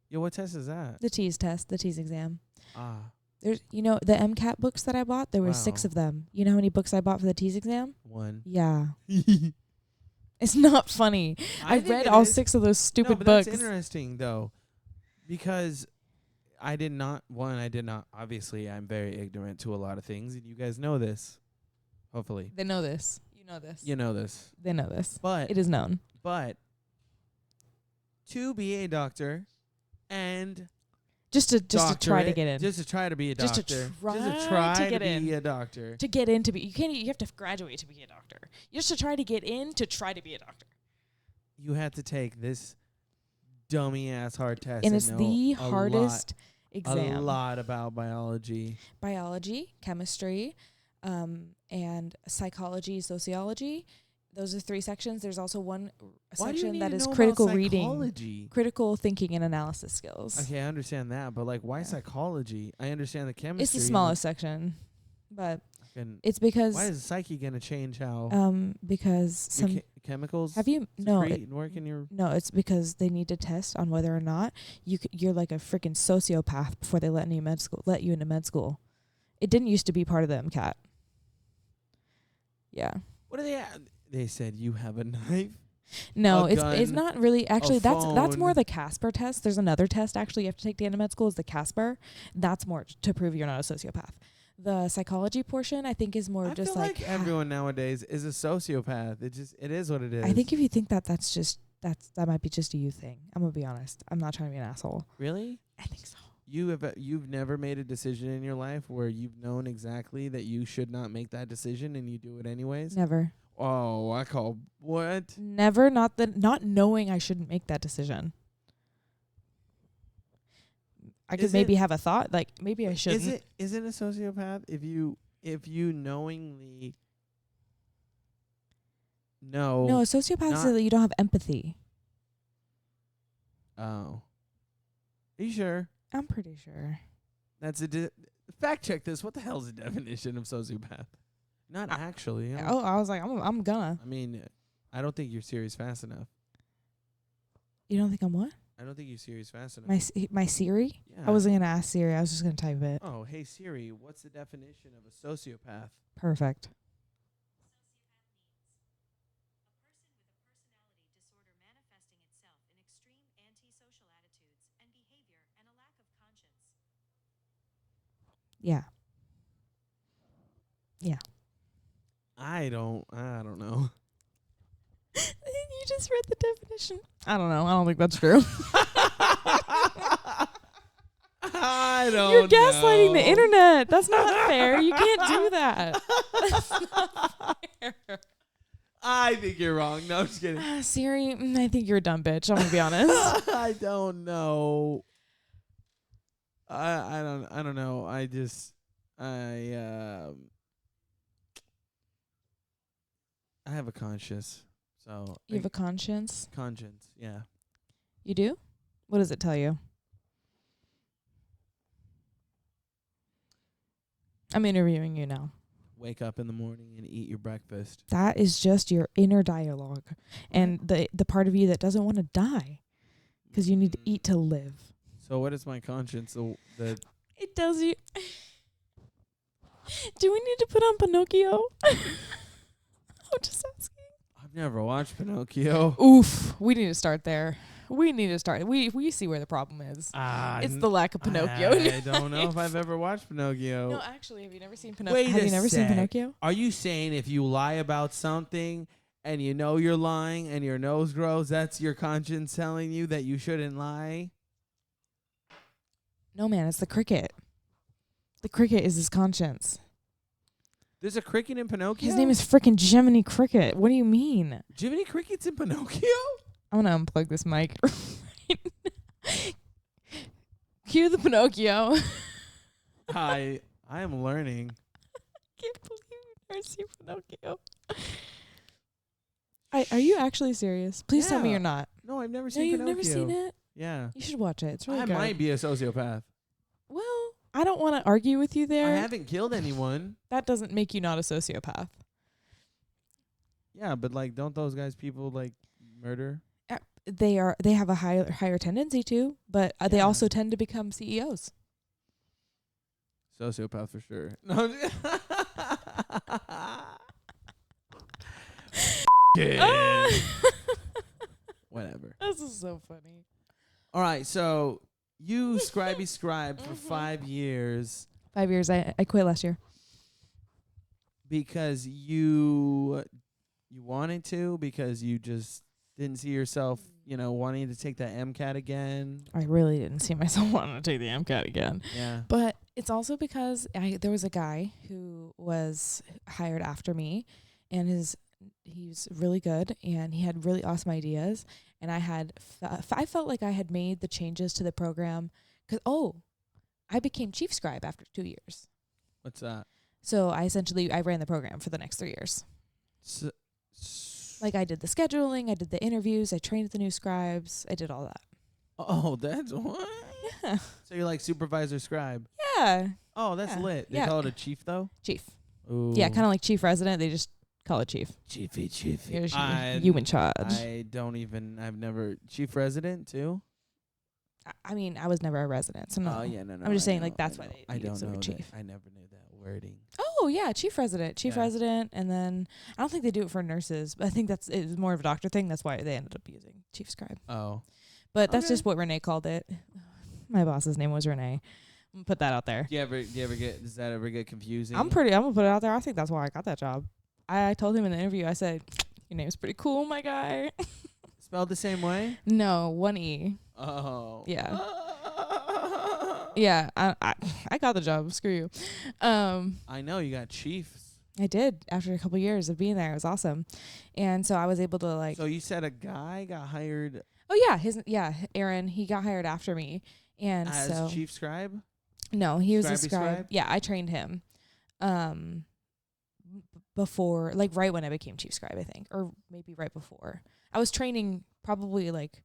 Yeah, what test is that? The TEAS test, the TEAS exam. There's, the MCAT books that I bought, there were 6 of them. You know how many books I bought for the TEAS exam? 1. Yeah. It's not funny. I read all 6 of those stupid books. That's interesting, though, because I did not, obviously, I'm very ignorant to a lot of things, and you guys know this, hopefully. They know this. You know this. You know this. They know this. But it is known. But to be a doctor and just to try to get in. Just to try to be a doctor. Just to try to be a doctor. To get in to be, you have to graduate to be a doctor. Just to try to get in to try to be a doctor. You have to take this dummy ass hard test. And it's the hardest exam. A lot about biology. Biology, chemistry, and psychology, sociology. Those are 3 sections. There's also one section that is critical reading, critical thinking, and analysis skills. Okay, I understand that, but why psychology? I understand the chemistry. It's the smallest section, but it's because why is psyche gonna change how? Because some chemicals. Have you work in your? No, it's because they need to test on whether or not you're like a freaking sociopath before they let you into med school. It didn't used to be part of the MCAT. Yeah. What do they have? They said you have a knife. No, A it's gun, not really. Actually, that's more phone. the Casper test. There's another test actually you have to take to get into med school is the Casper. That's more to prove you're not a sociopath. The psychology portion, I think, is more I just feel like everyone nowadays is a sociopath. It is what it is. I think if you think that, that might be just a you thing. I'm gonna be honest. I'm not trying to be an asshole. Really? I think so. You've never made a decision in your life where you've known exactly that you should not make that decision and you do it anyways? Never. Oh, I call what? Never. Not knowing I shouldn't make that decision. I could maybe have a thought like maybe I shouldn't. Is it a sociopath if you knowingly know? No, a sociopath is that you don't have empathy. Oh, are you sure? I'm pretty sure. That's fact check this. What the hell is the definition of sociopath? Not actually. I was like, I'm gonna. I mean, I don't think you're serious fast enough. You don't think I'm what? I don't think you're serious fast enough. My Siri? Yeah. I wasn't gonna ask Siri. I was just gonna type it. Oh, hey Siri, what's the definition of a sociopath? Perfect. Yeah. Yeah. I don't know. You just read the definition. I don't know. I don't think that's true. I don't You're gaslighting know. the internet. That's not fair. You can't do that. That's not fair. I think you're wrong. No, I'm just kidding. Siri, I think you're a dumb bitch. I'm gonna be honest. I don't know. I don't know. I have a conscience. So You have a conscience? conscience, yeah. You do? What does it tell you? I'm interviewing you now. Wake up in the morning and eat your breakfast. That is just your inner dialogue and the part of you that doesn't want to die because you need to eat to live. So what is my conscience? It tells you. Do we need to put on Pinocchio? I'm just asking. I've never watched Pinocchio. Oof. We need to start there. We need to start. We see where the problem is. It's the lack of Pinocchio. I don't know if I've ever watched Pinocchio. No, actually, have you never seen Pinocchio? Have you never seen Pinocchio? Are you saying if you lie about something and you know you're lying and your nose grows, that's your conscience telling you that you shouldn't lie? No, man, it's the cricket. The cricket is his conscience. There's a cricket in Pinocchio? His name is frickin' Jiminy Cricket. What do you mean? Jiminy Cricket's in Pinocchio? I'm going to unplug this mic. Cue the Pinocchio. I am learning. I can't believe you've never seen Pinocchio. Are you actually serious? Please tell me Yeah. you're not. No, I've never No, seen you've Pinocchio. never seen it? Yeah. You should watch it. It's really I good. might be a sociopath. Well, I don't want to argue with you there. I haven't killed anyone. That doesn't make you not a sociopath. Yeah, but like, don't those people like murder? They have a higher tendency to, but they Yeah. also tend to become CEOs. Sociopath for sure. No. Whatever. This is so funny. All right, so you scribed for 5 years 5 years. I quit last year. because you wanted to, because you just didn't see yourself, wanting to take that MCAT again. I really didn't see myself wanting to take the MCAT again. Yeah. But it's also because there was a guy who was hired after me, and he's really good, and he had really awesome ideas. And I felt like I had made the changes to the program because, I became chief scribe after 2 years. What's that? So I ran the program for the next 3 years. Like I did the scheduling, I did the interviews, I trained the new scribes, I did all that. Oh, that's what? Yeah. So you're like supervisor scribe. Yeah. Oh, that's Yeah. lit. They Yeah. call it a chief, though? Chief. Ooh. Yeah, kind of like chief resident. They just call it chief. Chiefy. Here's you in charge. I've never, chief resident, too? I mean, I was never a resident, so no. Oh, yeah, no. I'm just I saying, know, like, that's I why know. they I use don't the know word that. chief. I never knew that. wording? Oh yeah, chief resident, Yeah. and then I don't think they do it for nurses, but I think it was more of a doctor thing. That's why they ended up using chief scribe. Oh, But that's okay. just what Renee called it. My boss's name was Renee. I'm gonna put that out there. Do you ever get? Does that ever get confusing? I'm gonna put it out there. I think that's why I got that job. I told him in the interview. I said, "Your name's pretty cool, my guy." Spelled the same way? No, 1 E. Oh. Yeah. Yeah, I got the job. Screw you. I know you got Chiefs. I did after a couple years of being there. It was awesome, and so I was able to like. So you said a guy got hired Oh yeah, Aaron. He got hired after me, and as so Chief Scribe? no, he was a Scribe-y scribe. scribe? Yeah, I trained him. Before, like right when I became chief scribe, I think, or maybe right before. I was training probably like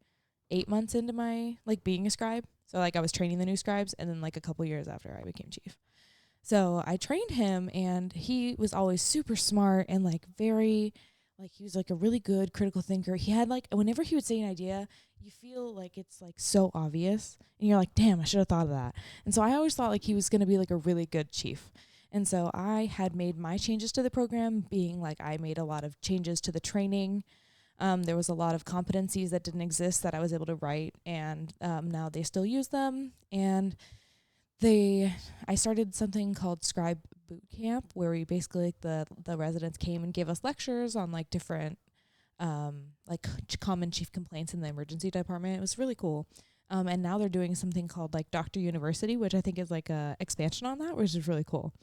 8 months into my like being a scribe. So like I was training the new scribes, and then like a couple years after I became chief. So I trained him, and he was always super smart and like very, like he was like a really good critical thinker. He had like, whenever he would say an idea, you feel like it's like so obvious, and you're like, damn, I should have thought of that. And so I always thought like he was going to be like a really good chief. And so I had made my changes to the program, being like I made a lot of changes to the training. There was a lot of competencies that didn't exist that I was able to write, and now they still use them. And I started something called Scribe Boot Camp, where we basically like the residents came and gave us lectures on like different common chief complaints in the emergency department. It was really cool. And now they're doing something called like Doctor University, which I think is like a expansion on that, which is really cool.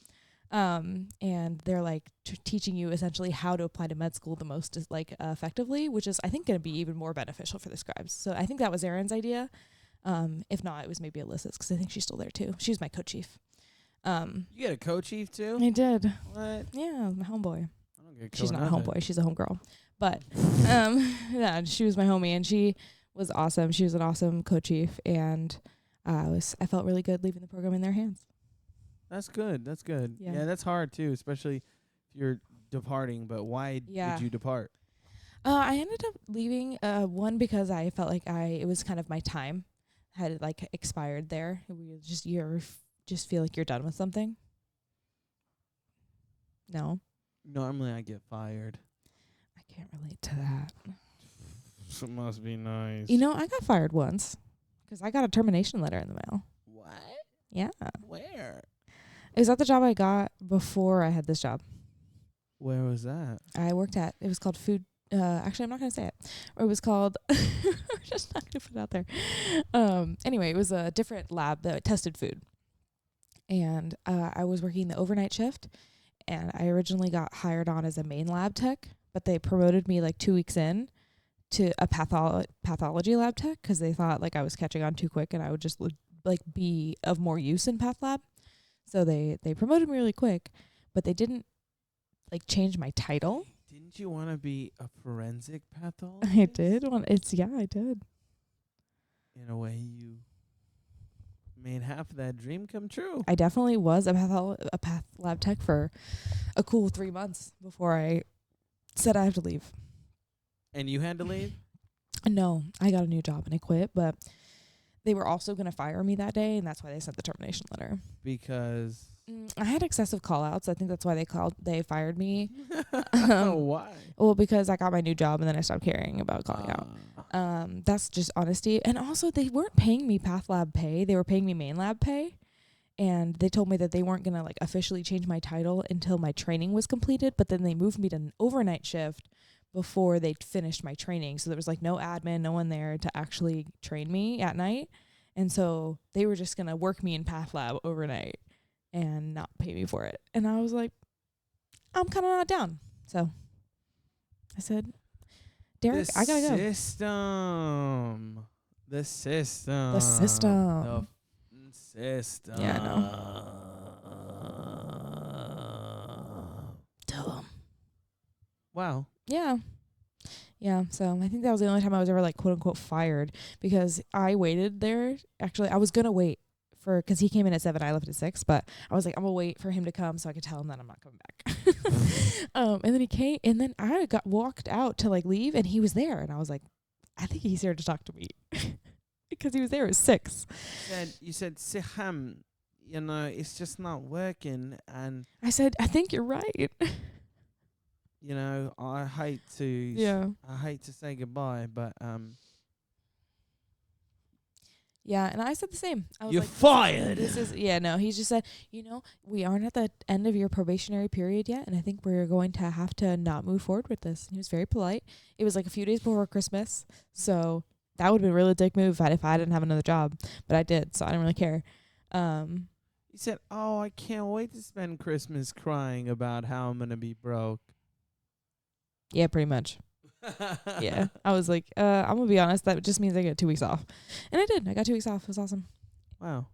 And they're like teaching you essentially how to apply to med school the most effectively, which is I think going to be even more beneficial for the scribes. So I think that was Aaron's idea. If not, it was maybe Alyssa's, because I think she's still there too. She's my co-chief. You get a co-chief too? I did. What? Yeah, my homeboy. I don't get She's not a homeboy. She's a homegirl. But yeah, she was my homie, and she was awesome. She was an awesome co-chief, and I felt really good leaving the program in their hands. That's good. That's good. Yeah. Yeah, that's hard too, especially if you're departing. But why did you depart? I ended up leaving one because I felt like it was kind of my time had like expired there. You just feel like you're done with something. No. Normally I get fired. I can't relate to that. It must be nice. You know, I got fired once because I got a termination letter in the mail. What? Yeah. Where? It was at the job I got before I had this job. Where was that? I worked at, it was called food. Actually, I'm not going to say it. Or it was called, we're just not going to put it out there. Anyway, it was a different lab that tested food. And I was working the overnight shift. And I originally got hired on as a main lab tech, but they promoted me like 2 weeks in to a pathology lab tech because they thought like I was catching on too quick and I would just like be of more use in path lab. So they promoted me really quick, but they didn't like change my title. Didn't you want to be a forensic pathologist? I did. I did. In a way, you made half of that dream come true. I definitely was a path lab tech for a cool 3 months before I said I have to leave. And you had to leave? No, I got a new job and I quit, but they were also going to fire me that day, and that's why they sent the termination letter. Because I had excessive call-outs. I think that's why they fired me. Why? Well, because I got my new job and then I stopped caring about calling out. That's just honesty. And also, they weren't paying me path lab pay. They were paying me main lab pay. And they told me that they weren't going to like officially change my title until my training was completed. But then they moved me to an overnight shift before they'd finished my training. So there was like no admin, no one there to actually train me at night. And so they were just going to work me in path lab overnight and not pay me for it. And I was like, I'm kind of not down. So I said, Derek, I gotta go. The system. The system. Yeah, I know. Tell him. Wow. Yeah. Yeah, so I think that was the only time I was ever like quote unquote fired, because I waited there. Actually, I was going to wait because he came in at 7, I left at 6, but I was like, I'm going to wait for him to come so I could tell him that I'm not coming back. And then he came, and then I got walked out to like leave, and he was there, and I was like, I think he's here to talk to me. Because he was there at 6. You said Siham. it's just not working. And, I said, I think you're right. I hate to Yeah. I hate to say goodbye, but Yeah, and I said the same. I was you're like, fired. This is no. He just said, we aren't at the end of your probationary period yet, and I think we're going to have to not move forward with this. And he was very polite. It was like a few days before Christmas, so that would have been a really dick move if I didn't have another job, but I did, so I don't really care. He said, "Oh, I can't wait to spend Christmas crying about how I'm gonna be broke." Yeah, pretty much. Yeah, I was like, I'm gonna be honest. That just means I get 2 weeks off, and I did. I got 2 weeks off. It was awesome. Wow.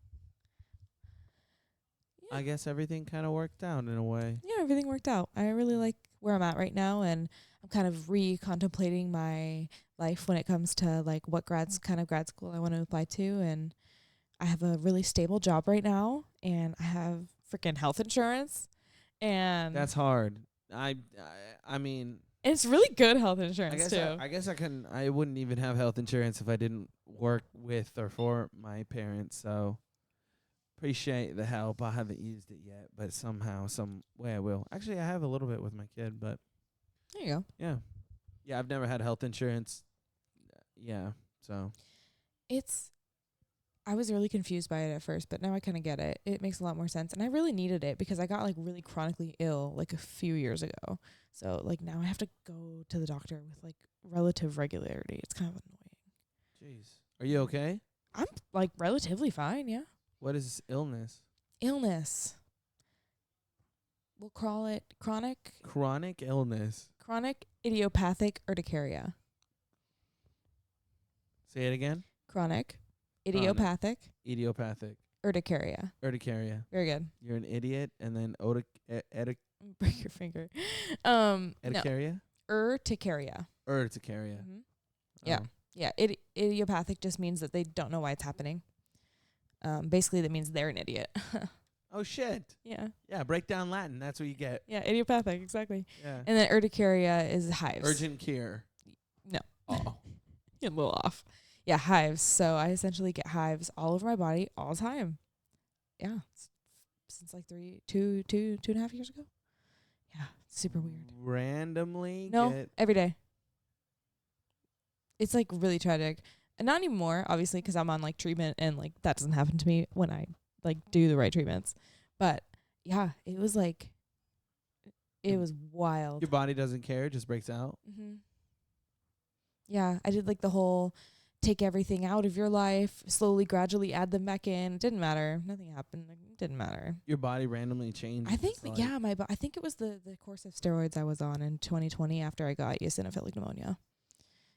Yeah. I guess everything kind of worked out in a way. Yeah, everything worked out. I really like where I'm at right now, and I'm kind of re-contemplating my life when it comes to like what kind of grad school I want to apply to, and I have a really stable job right now, and I have freaking health insurance, and That's hard. I mean, it's really good health insurance too. I guess I wouldn't even have health insurance if I didn't work with or for my parents. So appreciate the help. I haven't used it yet, but somehow, some way I will. Actually, I have a little bit with my kid, but There you go. yeah, I've never had health insurance. Yeah, so I was really confused by it at first, but now I kind of get it. It makes a lot more sense. And I really needed it because I got like really chronically ill like a few years ago. So like now I have to go to the doctor with like relative regularity. It's kind of annoying. jeez. Are you okay? I'm like relatively fine, yeah. What is this illness? Illness. We'll call it chronic Illness. idiopathic urticaria. Say it again. Chronic idiopathic urticaria. Urticaria. Very good. You're an idiot, and then Break your finger. urticaria. No. Urticaria. Urticaria. Mm-hmm. Yeah. Oh. Yeah. Idiopathic just means that they don't know why it's happening. Basically, that means they're an idiot. Oh shit. Yeah. Yeah. Break down Latin. That's what you get. Yeah. Idiopathic. Exactly. Yeah. And then urticaria is hives. Urgent care. No. Oh. You're a little off. Yeah, hives. So I essentially get hives all over my body all the time. Yeah. Since like 2.5 years ago. Yeah. Super weird. Randomly. No, every day. It's like really tragic. And not anymore, obviously, because I'm on like treatment and like that doesn't happen to me when I like do the right treatments. But yeah, it was like, it was wild. Your body doesn't care. It just breaks out. Mm-hmm. Yeah, I did like the whole take everything out of your life, slowly, gradually add them back in. It didn't matter. Nothing happened. It didn't matter. Your body randomly changed. I think, I think it was the course of steroids I was on in 2020 after I got eosinophilic pneumonia.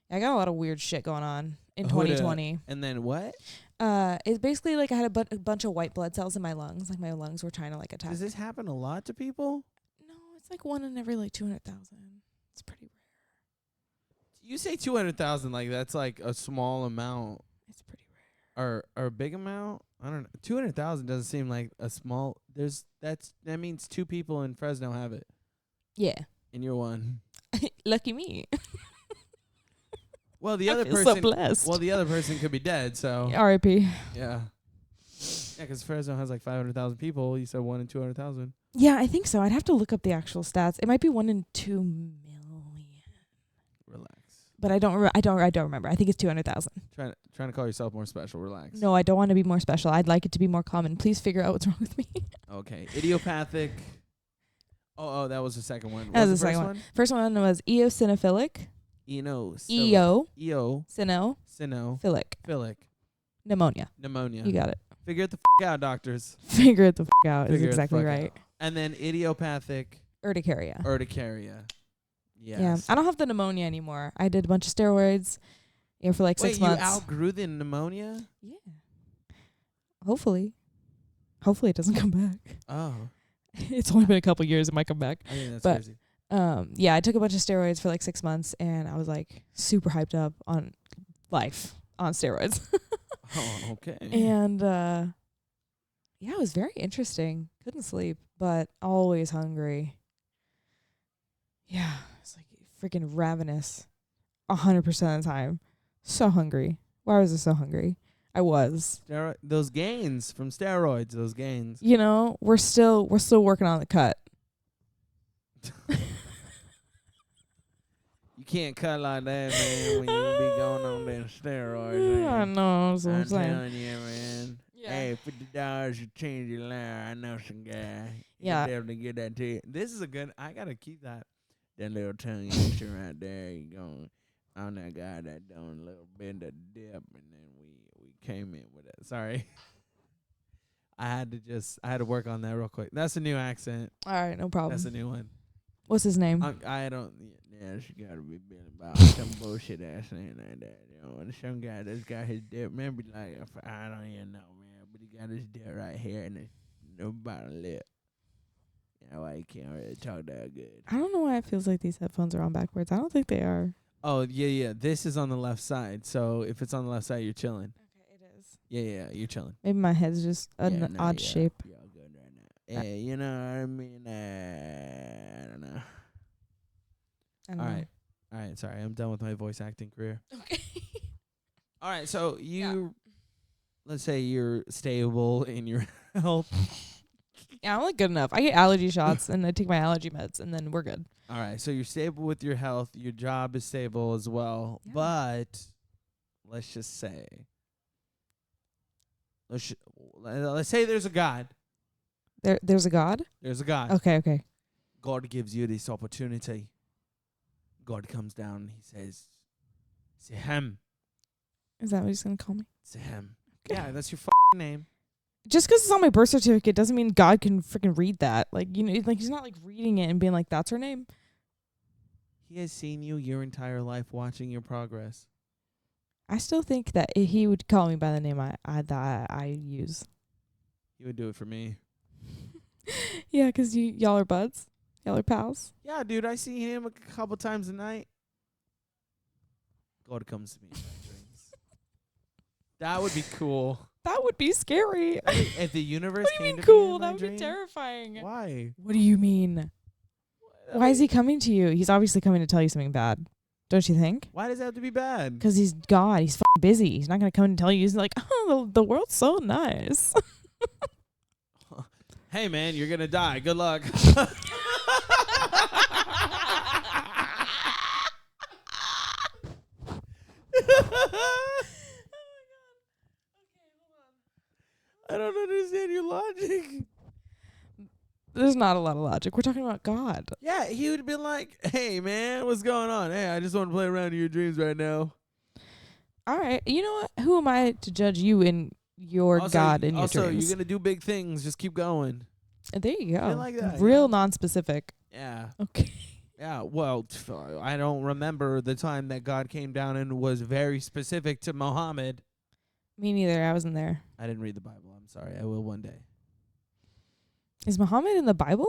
I got a lot of weird shit going on in 2020. And then what? It's basically like I had a bunch of white blood cells in my lungs. Like my lungs were trying to like attack. Does this happen a lot to people? No, it's like 1 in every like 200,000. It's pretty rare. You say 200,000 like that's like a small amount. It's pretty rare. Or a big amount? I don't know. 200,000 doesn't seem like a small. That means 2 people in Fresno have it. Yeah. And you're one. Lucky me. Well, the other person. So blessed. Well, the other person could be dead. So. R.I.P. Yeah. Yeah, because Fresno has like 500,000 people. You said 1 in 200,000. Yeah, I think so. I'd have to look up the actual stats. It might be 1 in 2 million. Relax. But I don't remember. I think it's 200,000. Trying to call yourself more special. Relax. No, I don't want to be more special. I'd like it to be more common. Please figure out what's wrong with me. Okay. Idiopathic. Oh, that was the second one. That was the second one. First one was eosinophilic. Sinophilic. Philic. Pneumonia. You got it. Figure it the out, doctors. Figure it the out is exactly right. And then idiopathic. Urticaria. Yes. Yeah. I don't have the pneumonia anymore. I did a bunch of steroids for like 6 months. You outgrew the pneumonia? Yeah. Hopefully it doesn't come back. Oh. It's only been a couple years. It might come back. I think that's crazy. Yeah, I took a bunch of steroids for like 6 months, and I was like super hyped up on life on steroids. Oh, okay. And yeah, it was very interesting. Couldn't sleep, but always hungry. Yeah, it's like freaking ravenous 100% of the time. So hungry. Why was I so hungry? I was. Those gains from steroids. Those gains. You know, we're still working on the cut. You can't cut like that, man, when you be going on them steroids, I man. know, that's what I'm saying. telling you, man. Yeah. Hey, $50 to change your life. I know some guy. Yeah. He'll definitely get that to you. This is a good. I gotta keep that little tongue action right there. You going on that guy that done a little bit of dip, and then we came in with it. Sorry. I had to work on that real quick. That's a new accent. All right, no problem. That's a new one. What's his name? I don't. Yeah, she gotta be been about some bullshit ass thing like that. You know, and some guy that's got his dip. Remember, like I don't even know, man, but he got his dip right here and it's no bottom lip. You know why he can't really talk that good. I don't know why it feels like these headphones are on backwards. I don't think they are. Oh yeah. This is on the left side, so if it's on the left side, you're chilling. Okay, it is. Yeah, you're chilling. Maybe my head's just an odd shape. You're all good right now. Yeah, you know what I mean. I don't know. I don't All know. right. Sorry, I'm done with my voice acting career. Okay. All right, so let's say you're stable in your health. Yeah, I'm like good enough. I get allergy shots and I take my allergy meds and then we're good. All right, so you're stable with your health. Your job is stable as well. Yeah. But let's just say, let's say there's a God. There's a God? There's a God. Okay. God gives you this opportunity. God comes down and he says, Sehem. Is that what he's going to call me? Sehem. Okay. Yeah, that's your name. Just 'cause it's on my birth certificate doesn't mean God can freaking read that. Like, you know, like he's not like reading it and being like, that's her name. He has seen you your entire life, watching your progress. I still think that he would call me by the name I use. He would do it for me. Yeah, 'cause y'all are buds. Y'all are pals. Yeah, dude, I see him a couple times a night. God comes to me in my dreams. That would be cool. That would be scary. If the universe What do you came mean to cool? me in my That would dream, be terrifying. Why? What do you mean? Why is he coming to you? He's obviously coming to tell you something bad. Don't you think? Why does it have to be bad? 'Cause he's God. He's fucking busy. He's not going to come and tell you. He's like, oh, the world's so nice. Hey, man, you're going to die. Good luck. I don't understand your logic. There's not a lot of logic. We're talking about God. Yeah, he would have been like, hey, man, what's going on? Hey, I just want to play around in your dreams right now. All right. You know what? Who am I to judge you in your God in your dreams? Also, you're going to do big things. Just keep going. There you go. I like that, Real non-specific. Yeah. Okay. Yeah, well, I don't remember the time that God came down and was very specific to Muhammad. Me neither. I wasn't there. I didn't read the Bible. I'm sorry. I will one day. Is Muhammad in the Bible?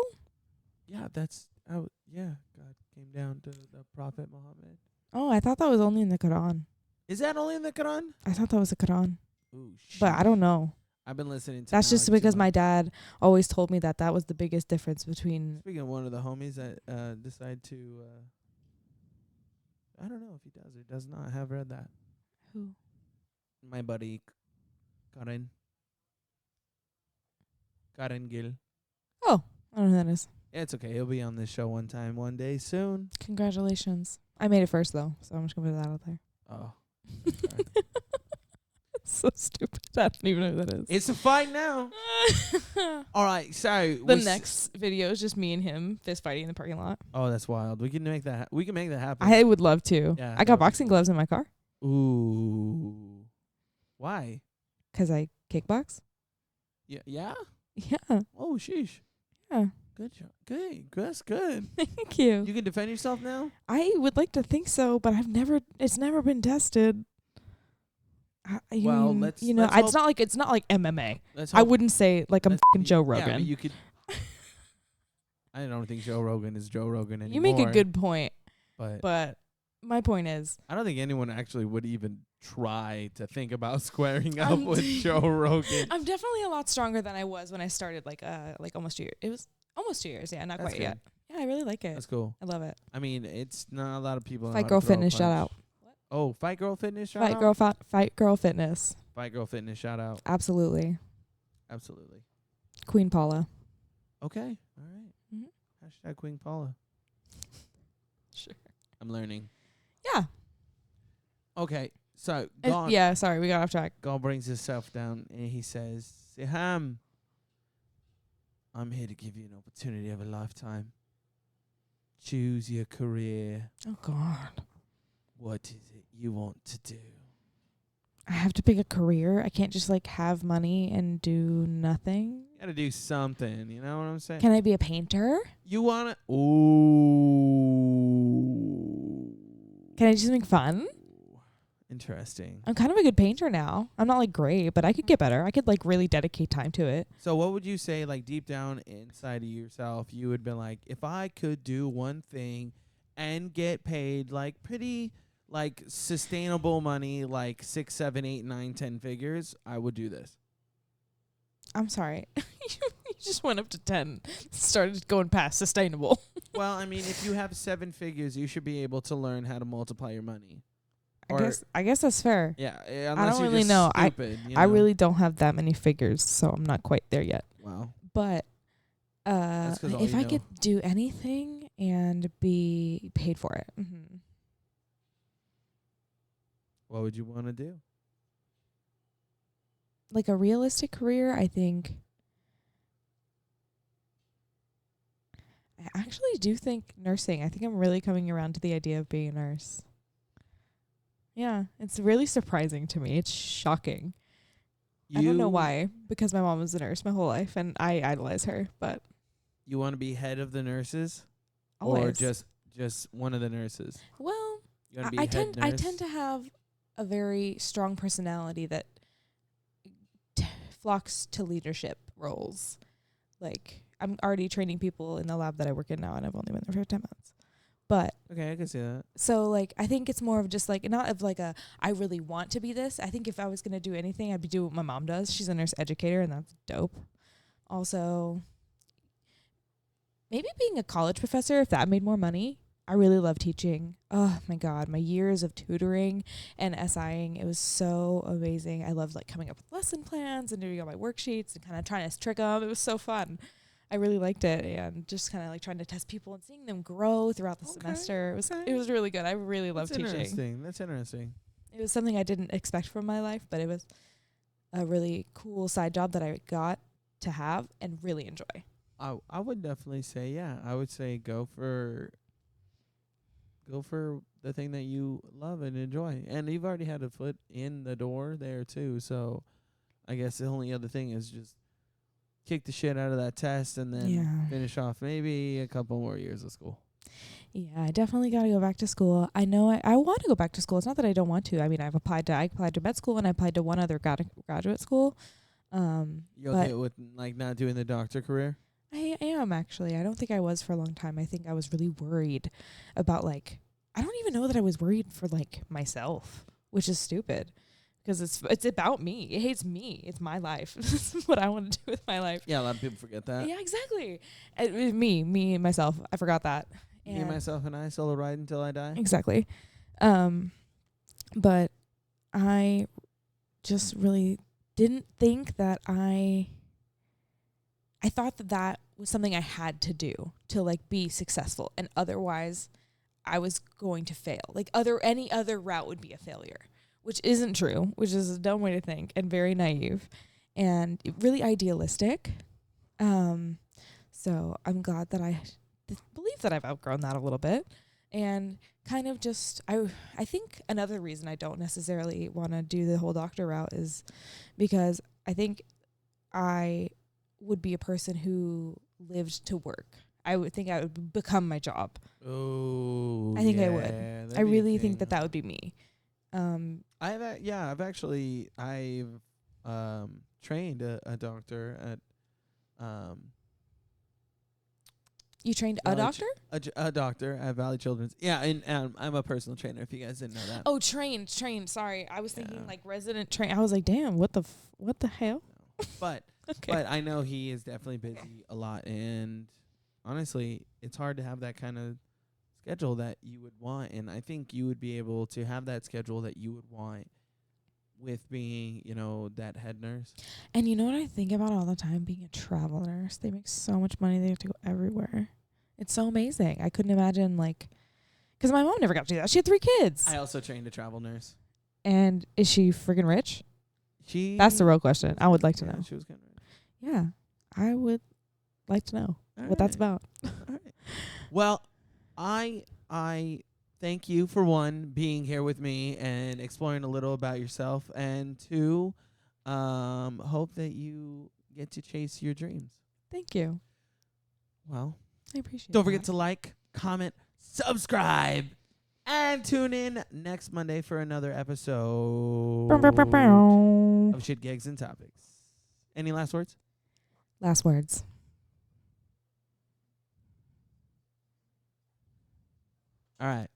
Yeah, yeah, God came down to the Prophet Muhammad. Oh, I thought that was only in the Quran. Is that only in the Quran? I thought that was the Quran. Ooh, But I don't know. I've been listening to That's just Alex because too my much. dad always told me that was the biggest difference between... Speaking of one of the homies that decide to... I don't know if he does or does not have read that. Who? My buddy, Karen Gill. Oh, I don't know who that is. Yeah, it's okay. He'll be on this show one day soon. Congratulations. I made it first, though, so I'm just going to put that out there. Oh. It's so stupid. I don't even know who that is. It's a fight now. All right, sorry. The next video is just me and him fist fighting in the parking lot. Oh, that's wild. We can make that. We can make that happen. I would love to. Yeah, I that got would be boxing cool. gloves in my car Ooh. Why? 'cause I kickbox. Yeah. Yeah. Yeah. Oh, sheesh. Yeah. Good job. Good. That's good. Thank you. You can defend yourself now. I would like to think so, but it's never been tested. Well, let's it's hope- not like MMA. Let's I hope- wouldn't say like I'm let's- fucking Joe Yeah, Rogan. but you could. I don't think Joe Rogan is Joe Rogan anymore. You make a good point, But but my point is, I don't think anyone actually would even try to think about squaring up I'm with Joe Rogan. I'm definitely a lot stronger than I was when I started like almost 2 years. It was almost 2 years. Yeah, not That's quite good. yet. Yeah, I really like it. That's cool. I love it. I mean, it's not a lot of people. know Fight how to Girl throw a Fitness, shout punch. out. Oh, Fight Girl Fitness shout Fight out? Girl Fight Girl Fitness. Fight Girl Fitness shout out. Absolutely. Absolutely. Queen Paula. Okay. All right. Mhm. Hashtag Queen Paula. Sure. I'm learning. Yeah. Okay. So, Gon, Yeah, sorry, we got off track. Gon brings himself down and he says, Siham, I'm here to give you an opportunity of a lifetime. Choose your career. Oh, God. What is it you want to do? I have to pick a career. I can't just, like, have money and do nothing. You gotta do something. You know what I'm saying? Can I be a painter? You wanna... Ooh. Can I do something fun? Interesting. I'm kind of a good painter now. I'm not, like, great, but I could get better. I could, like, really dedicate time to it. So what would you say, like, deep down inside of yourself, you would be like, if I could do one thing and get paid, like, pretty, like, sustainable money, like 6, 7, 8, 9, 10 figures, I would do this. I'm sorry. You just went up to 10. Started going past sustainable. Well, I mean, if you have 7 figures, you should be able to learn how to multiply your money. I guess that's fair. Yeah, I unless don't you're really just know. stupid, you I know? really don't have that many figures, so I'm not quite there yet. Wow. But That's 'cause all if you I know. could do anything and be paid for it, What would you want to do? like a realistic career, I think. I actually do think nursing. I think I'm really coming around to the idea of being a nurse. Yeah, it's really surprising to me. It's shocking. I don't know why, because my mom was a nurse my whole life, and I idolize her, but You want to be head of the nurses? always. Or just one of the nurses? Well, You want to be I head tend nurse? I tend to have a very strong personality that flocks to leadership roles. Like, I'm already training people in the lab that I work in now, and I've only been there for 10 months. But Okay, I can see that. so, like, I think it's more of just, like, not of, like, I really want to be this. I think if I was going to do anything, I'd be doing what my mom does. She's a nurse educator, and that's dope. Also, maybe being a college professor, if that made more money. I really love teaching. Oh, my God. My years of tutoring and SIing, it was so amazing. I loved, like, coming up with lesson plans and doing all my worksheets and kind of trying to trick them. It was so fun. I really liked it, and just kind of like trying to test people and seeing them grow throughout the semester. It was really good. I really loved teaching. That's interesting. It was something I didn't expect from my life, but it was a really cool side job that I got to have and really enjoy. I would definitely say, yeah. I would say go for the thing that you love and enjoy. And you've already had a foot in the door there too, so I guess the only other thing is just kick the shit out of that test and then finish off maybe a couple more years of school. Yeah, I definitely got to go back to school. I know I want to go back to school. It's not that I don't want to. I mean, I applied to med school, and I applied to one other graduate school. You okay with, like, not doing the doctor career? I am, actually. I don't think I was for a long time. I think I was really worried about, like, I don't even know that I was worried for, like, myself, which is stupid. Because it's about me. It hates me. It's my life. This is what I want to do with my life. Yeah, a lot of people forget that. Yeah, exactly. Me and myself. I forgot that. Me, myself, and I solo ride until I die. Exactly. But I just really didn't think that I thought that was something I had to do to, like, be successful, and otherwise I was going to fail. Like, any other route would be a failure. Which isn't true, which is a dumb way to think and very naive and really idealistic. So I'm glad that I believe that I've outgrown that a little bit, and kind of just, I think another reason I don't necessarily want to do the whole doctor route is because I think I would be a person who lived to work. I would think I would become my job. Oh, I think I would. I really think that would be me. I've trained a doctor at You trained a doctor? A doctor at Valley Children's. Yeah, and I'm a personal trainer, if you guys didn't know that. Oh, trained. Sorry, I was thinking like resident train. I was like, damn, what the hell? No. But okay. But I know he is definitely busy a lot, and honestly, it's hard to have that kind of schedule that you would want. And I think you would be able to have that schedule that you would want with being, that head nurse. And you know what I think about all the time? Being a travel nurse. They make so much money. They have to go everywhere. It's so amazing. I couldn't imagine, because my mom never got to do that. She had 3 kids. I also trained a travel nurse. And is she friggin' rich? That's the real question. I would like to know. She was kind of rich. Yeah. I would like to know what that's about. All right. Well, I thank you for one being here with me and exploring a little about yourself, and 2, hope that you get to chase your dreams. Thank you. Well, I appreciate it. Don't forget to like, comment, subscribe, and tune in next Monday for another episode of Shit, Gigs, and Topics. Any last words? Last words. All right.